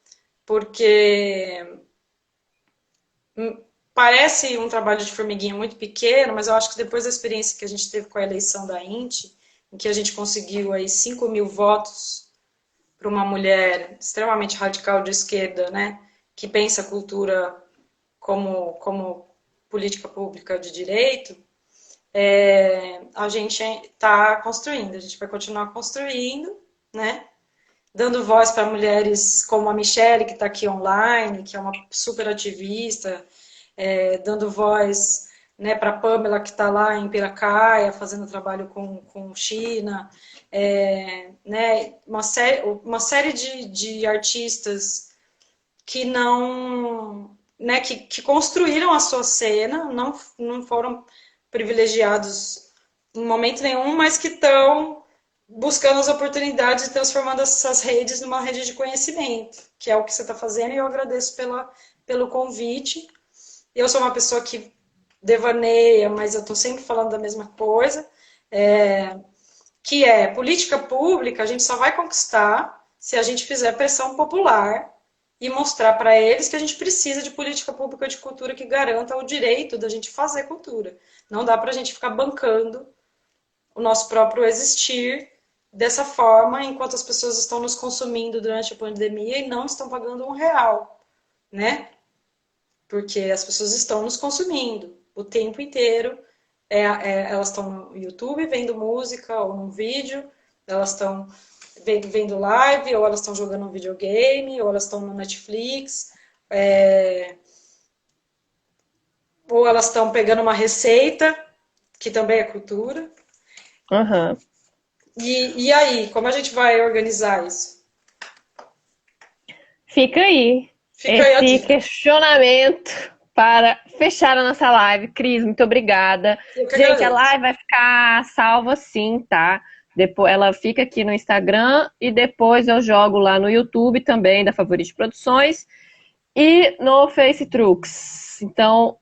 S2: porque parece um trabalho de formiguinha muito pequeno, mas eu acho que depois da experiência que a gente teve com a eleição da INTE, em que a gente conseguiu aí 5 mil votos para uma mulher extremamente radical de esquerda, né, que pensa a cultura como política pública de direito, a gente está construindo, a gente vai continuar construindo, né, dando voz para mulheres como a Michelle, que está aqui online, que é uma super ativista, dando voz, né, para a Pamela, que está lá em Piracaia, fazendo trabalho com China, né, uma série de artistas que não, né, que construíram a sua cena, não foram privilegiados em momento nenhum, mas que estão buscando as oportunidades e transformando essas redes numa rede de conhecimento, que é o que você está fazendo, e eu agradeço pelo convite. Eu sou uma pessoa que devaneia, mas eu estou sempre falando da mesma coisa, que é política pública, a gente só vai conquistar se a gente fizer pressão popular e mostrar para eles que a gente precisa de política pública de cultura que garanta o direito da gente fazer cultura. Não dá para a gente ficar bancando o nosso próprio existir dessa forma, enquanto as pessoas estão nos consumindo durante a pandemia e não estão pagando R$ 1, né? Porque as pessoas estão nos consumindo o tempo inteiro. Elas estão no YouTube vendo música ou num vídeo, elas estão vendo live, ou elas estão jogando um videogame, ou elas estão no Netflix, ou elas estão pegando uma receita, que também é cultura.
S1: aham.
S2: E aí, como a gente vai organizar isso?
S1: Fica aí
S2: Fica aí a
S1: esse
S2: dica.
S1: questionamento para fechar a nossa live. Cris, muito obrigada.
S2: Eu que
S1: Gente, a
S2: agradeço.
S1: live vai ficar salva sim, tá? Depois ela fica aqui no Instagram e depois eu jogo lá no YouTube também, da Favorite Produções, e no Face Truques. Então,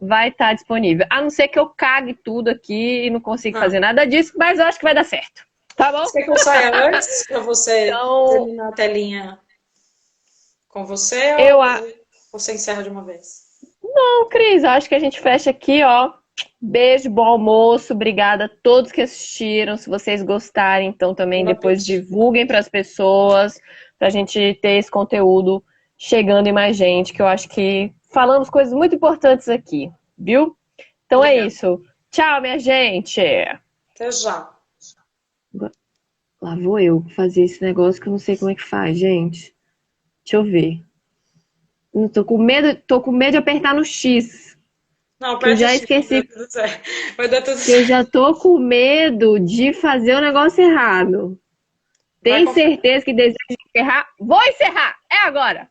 S1: vai estar disponível. A não ser que eu cague tudo aqui e não consiga fazer
S2: Ah,
S1: nada disso, mas eu acho que vai dar certo. Tá bom?
S2: você quer que eu saia antes para você
S1: Então,
S2: terminar a telinha com você
S1: eu,
S2: ou você encerra de uma vez?
S1: Não, Cris, acho que a gente fecha aqui, ó. Beijo, bom almoço. Obrigada a todos que assistiram. Se vocês gostarem, então também
S2: Bom
S1: depois
S2: apetite.
S1: divulguem para as pessoas, para a gente ter esse conteúdo chegando em mais gente, que eu acho que falamos coisas muito importantes aqui, viu? Então é
S2: Obrigada.
S1: isso. Tchau, minha gente.
S2: Até já.
S1: Lá vou eu fazer esse negócio que eu não sei como é que faz, gente. Deixa eu ver. Não tô com medo de apertar no X,
S2: Não,
S1: que eu
S2: aperte o
S1: já
S2: X, vai dar
S1: esqueci.
S2: tudo certo. Vai dar tudo
S1: Que eu
S2: certo.
S1: já tô com medo de fazer o negócio errado.
S2: Vai
S1: Tem
S2: confiar.
S1: certeza que deseja encerrar? Vou encerrar! É agora!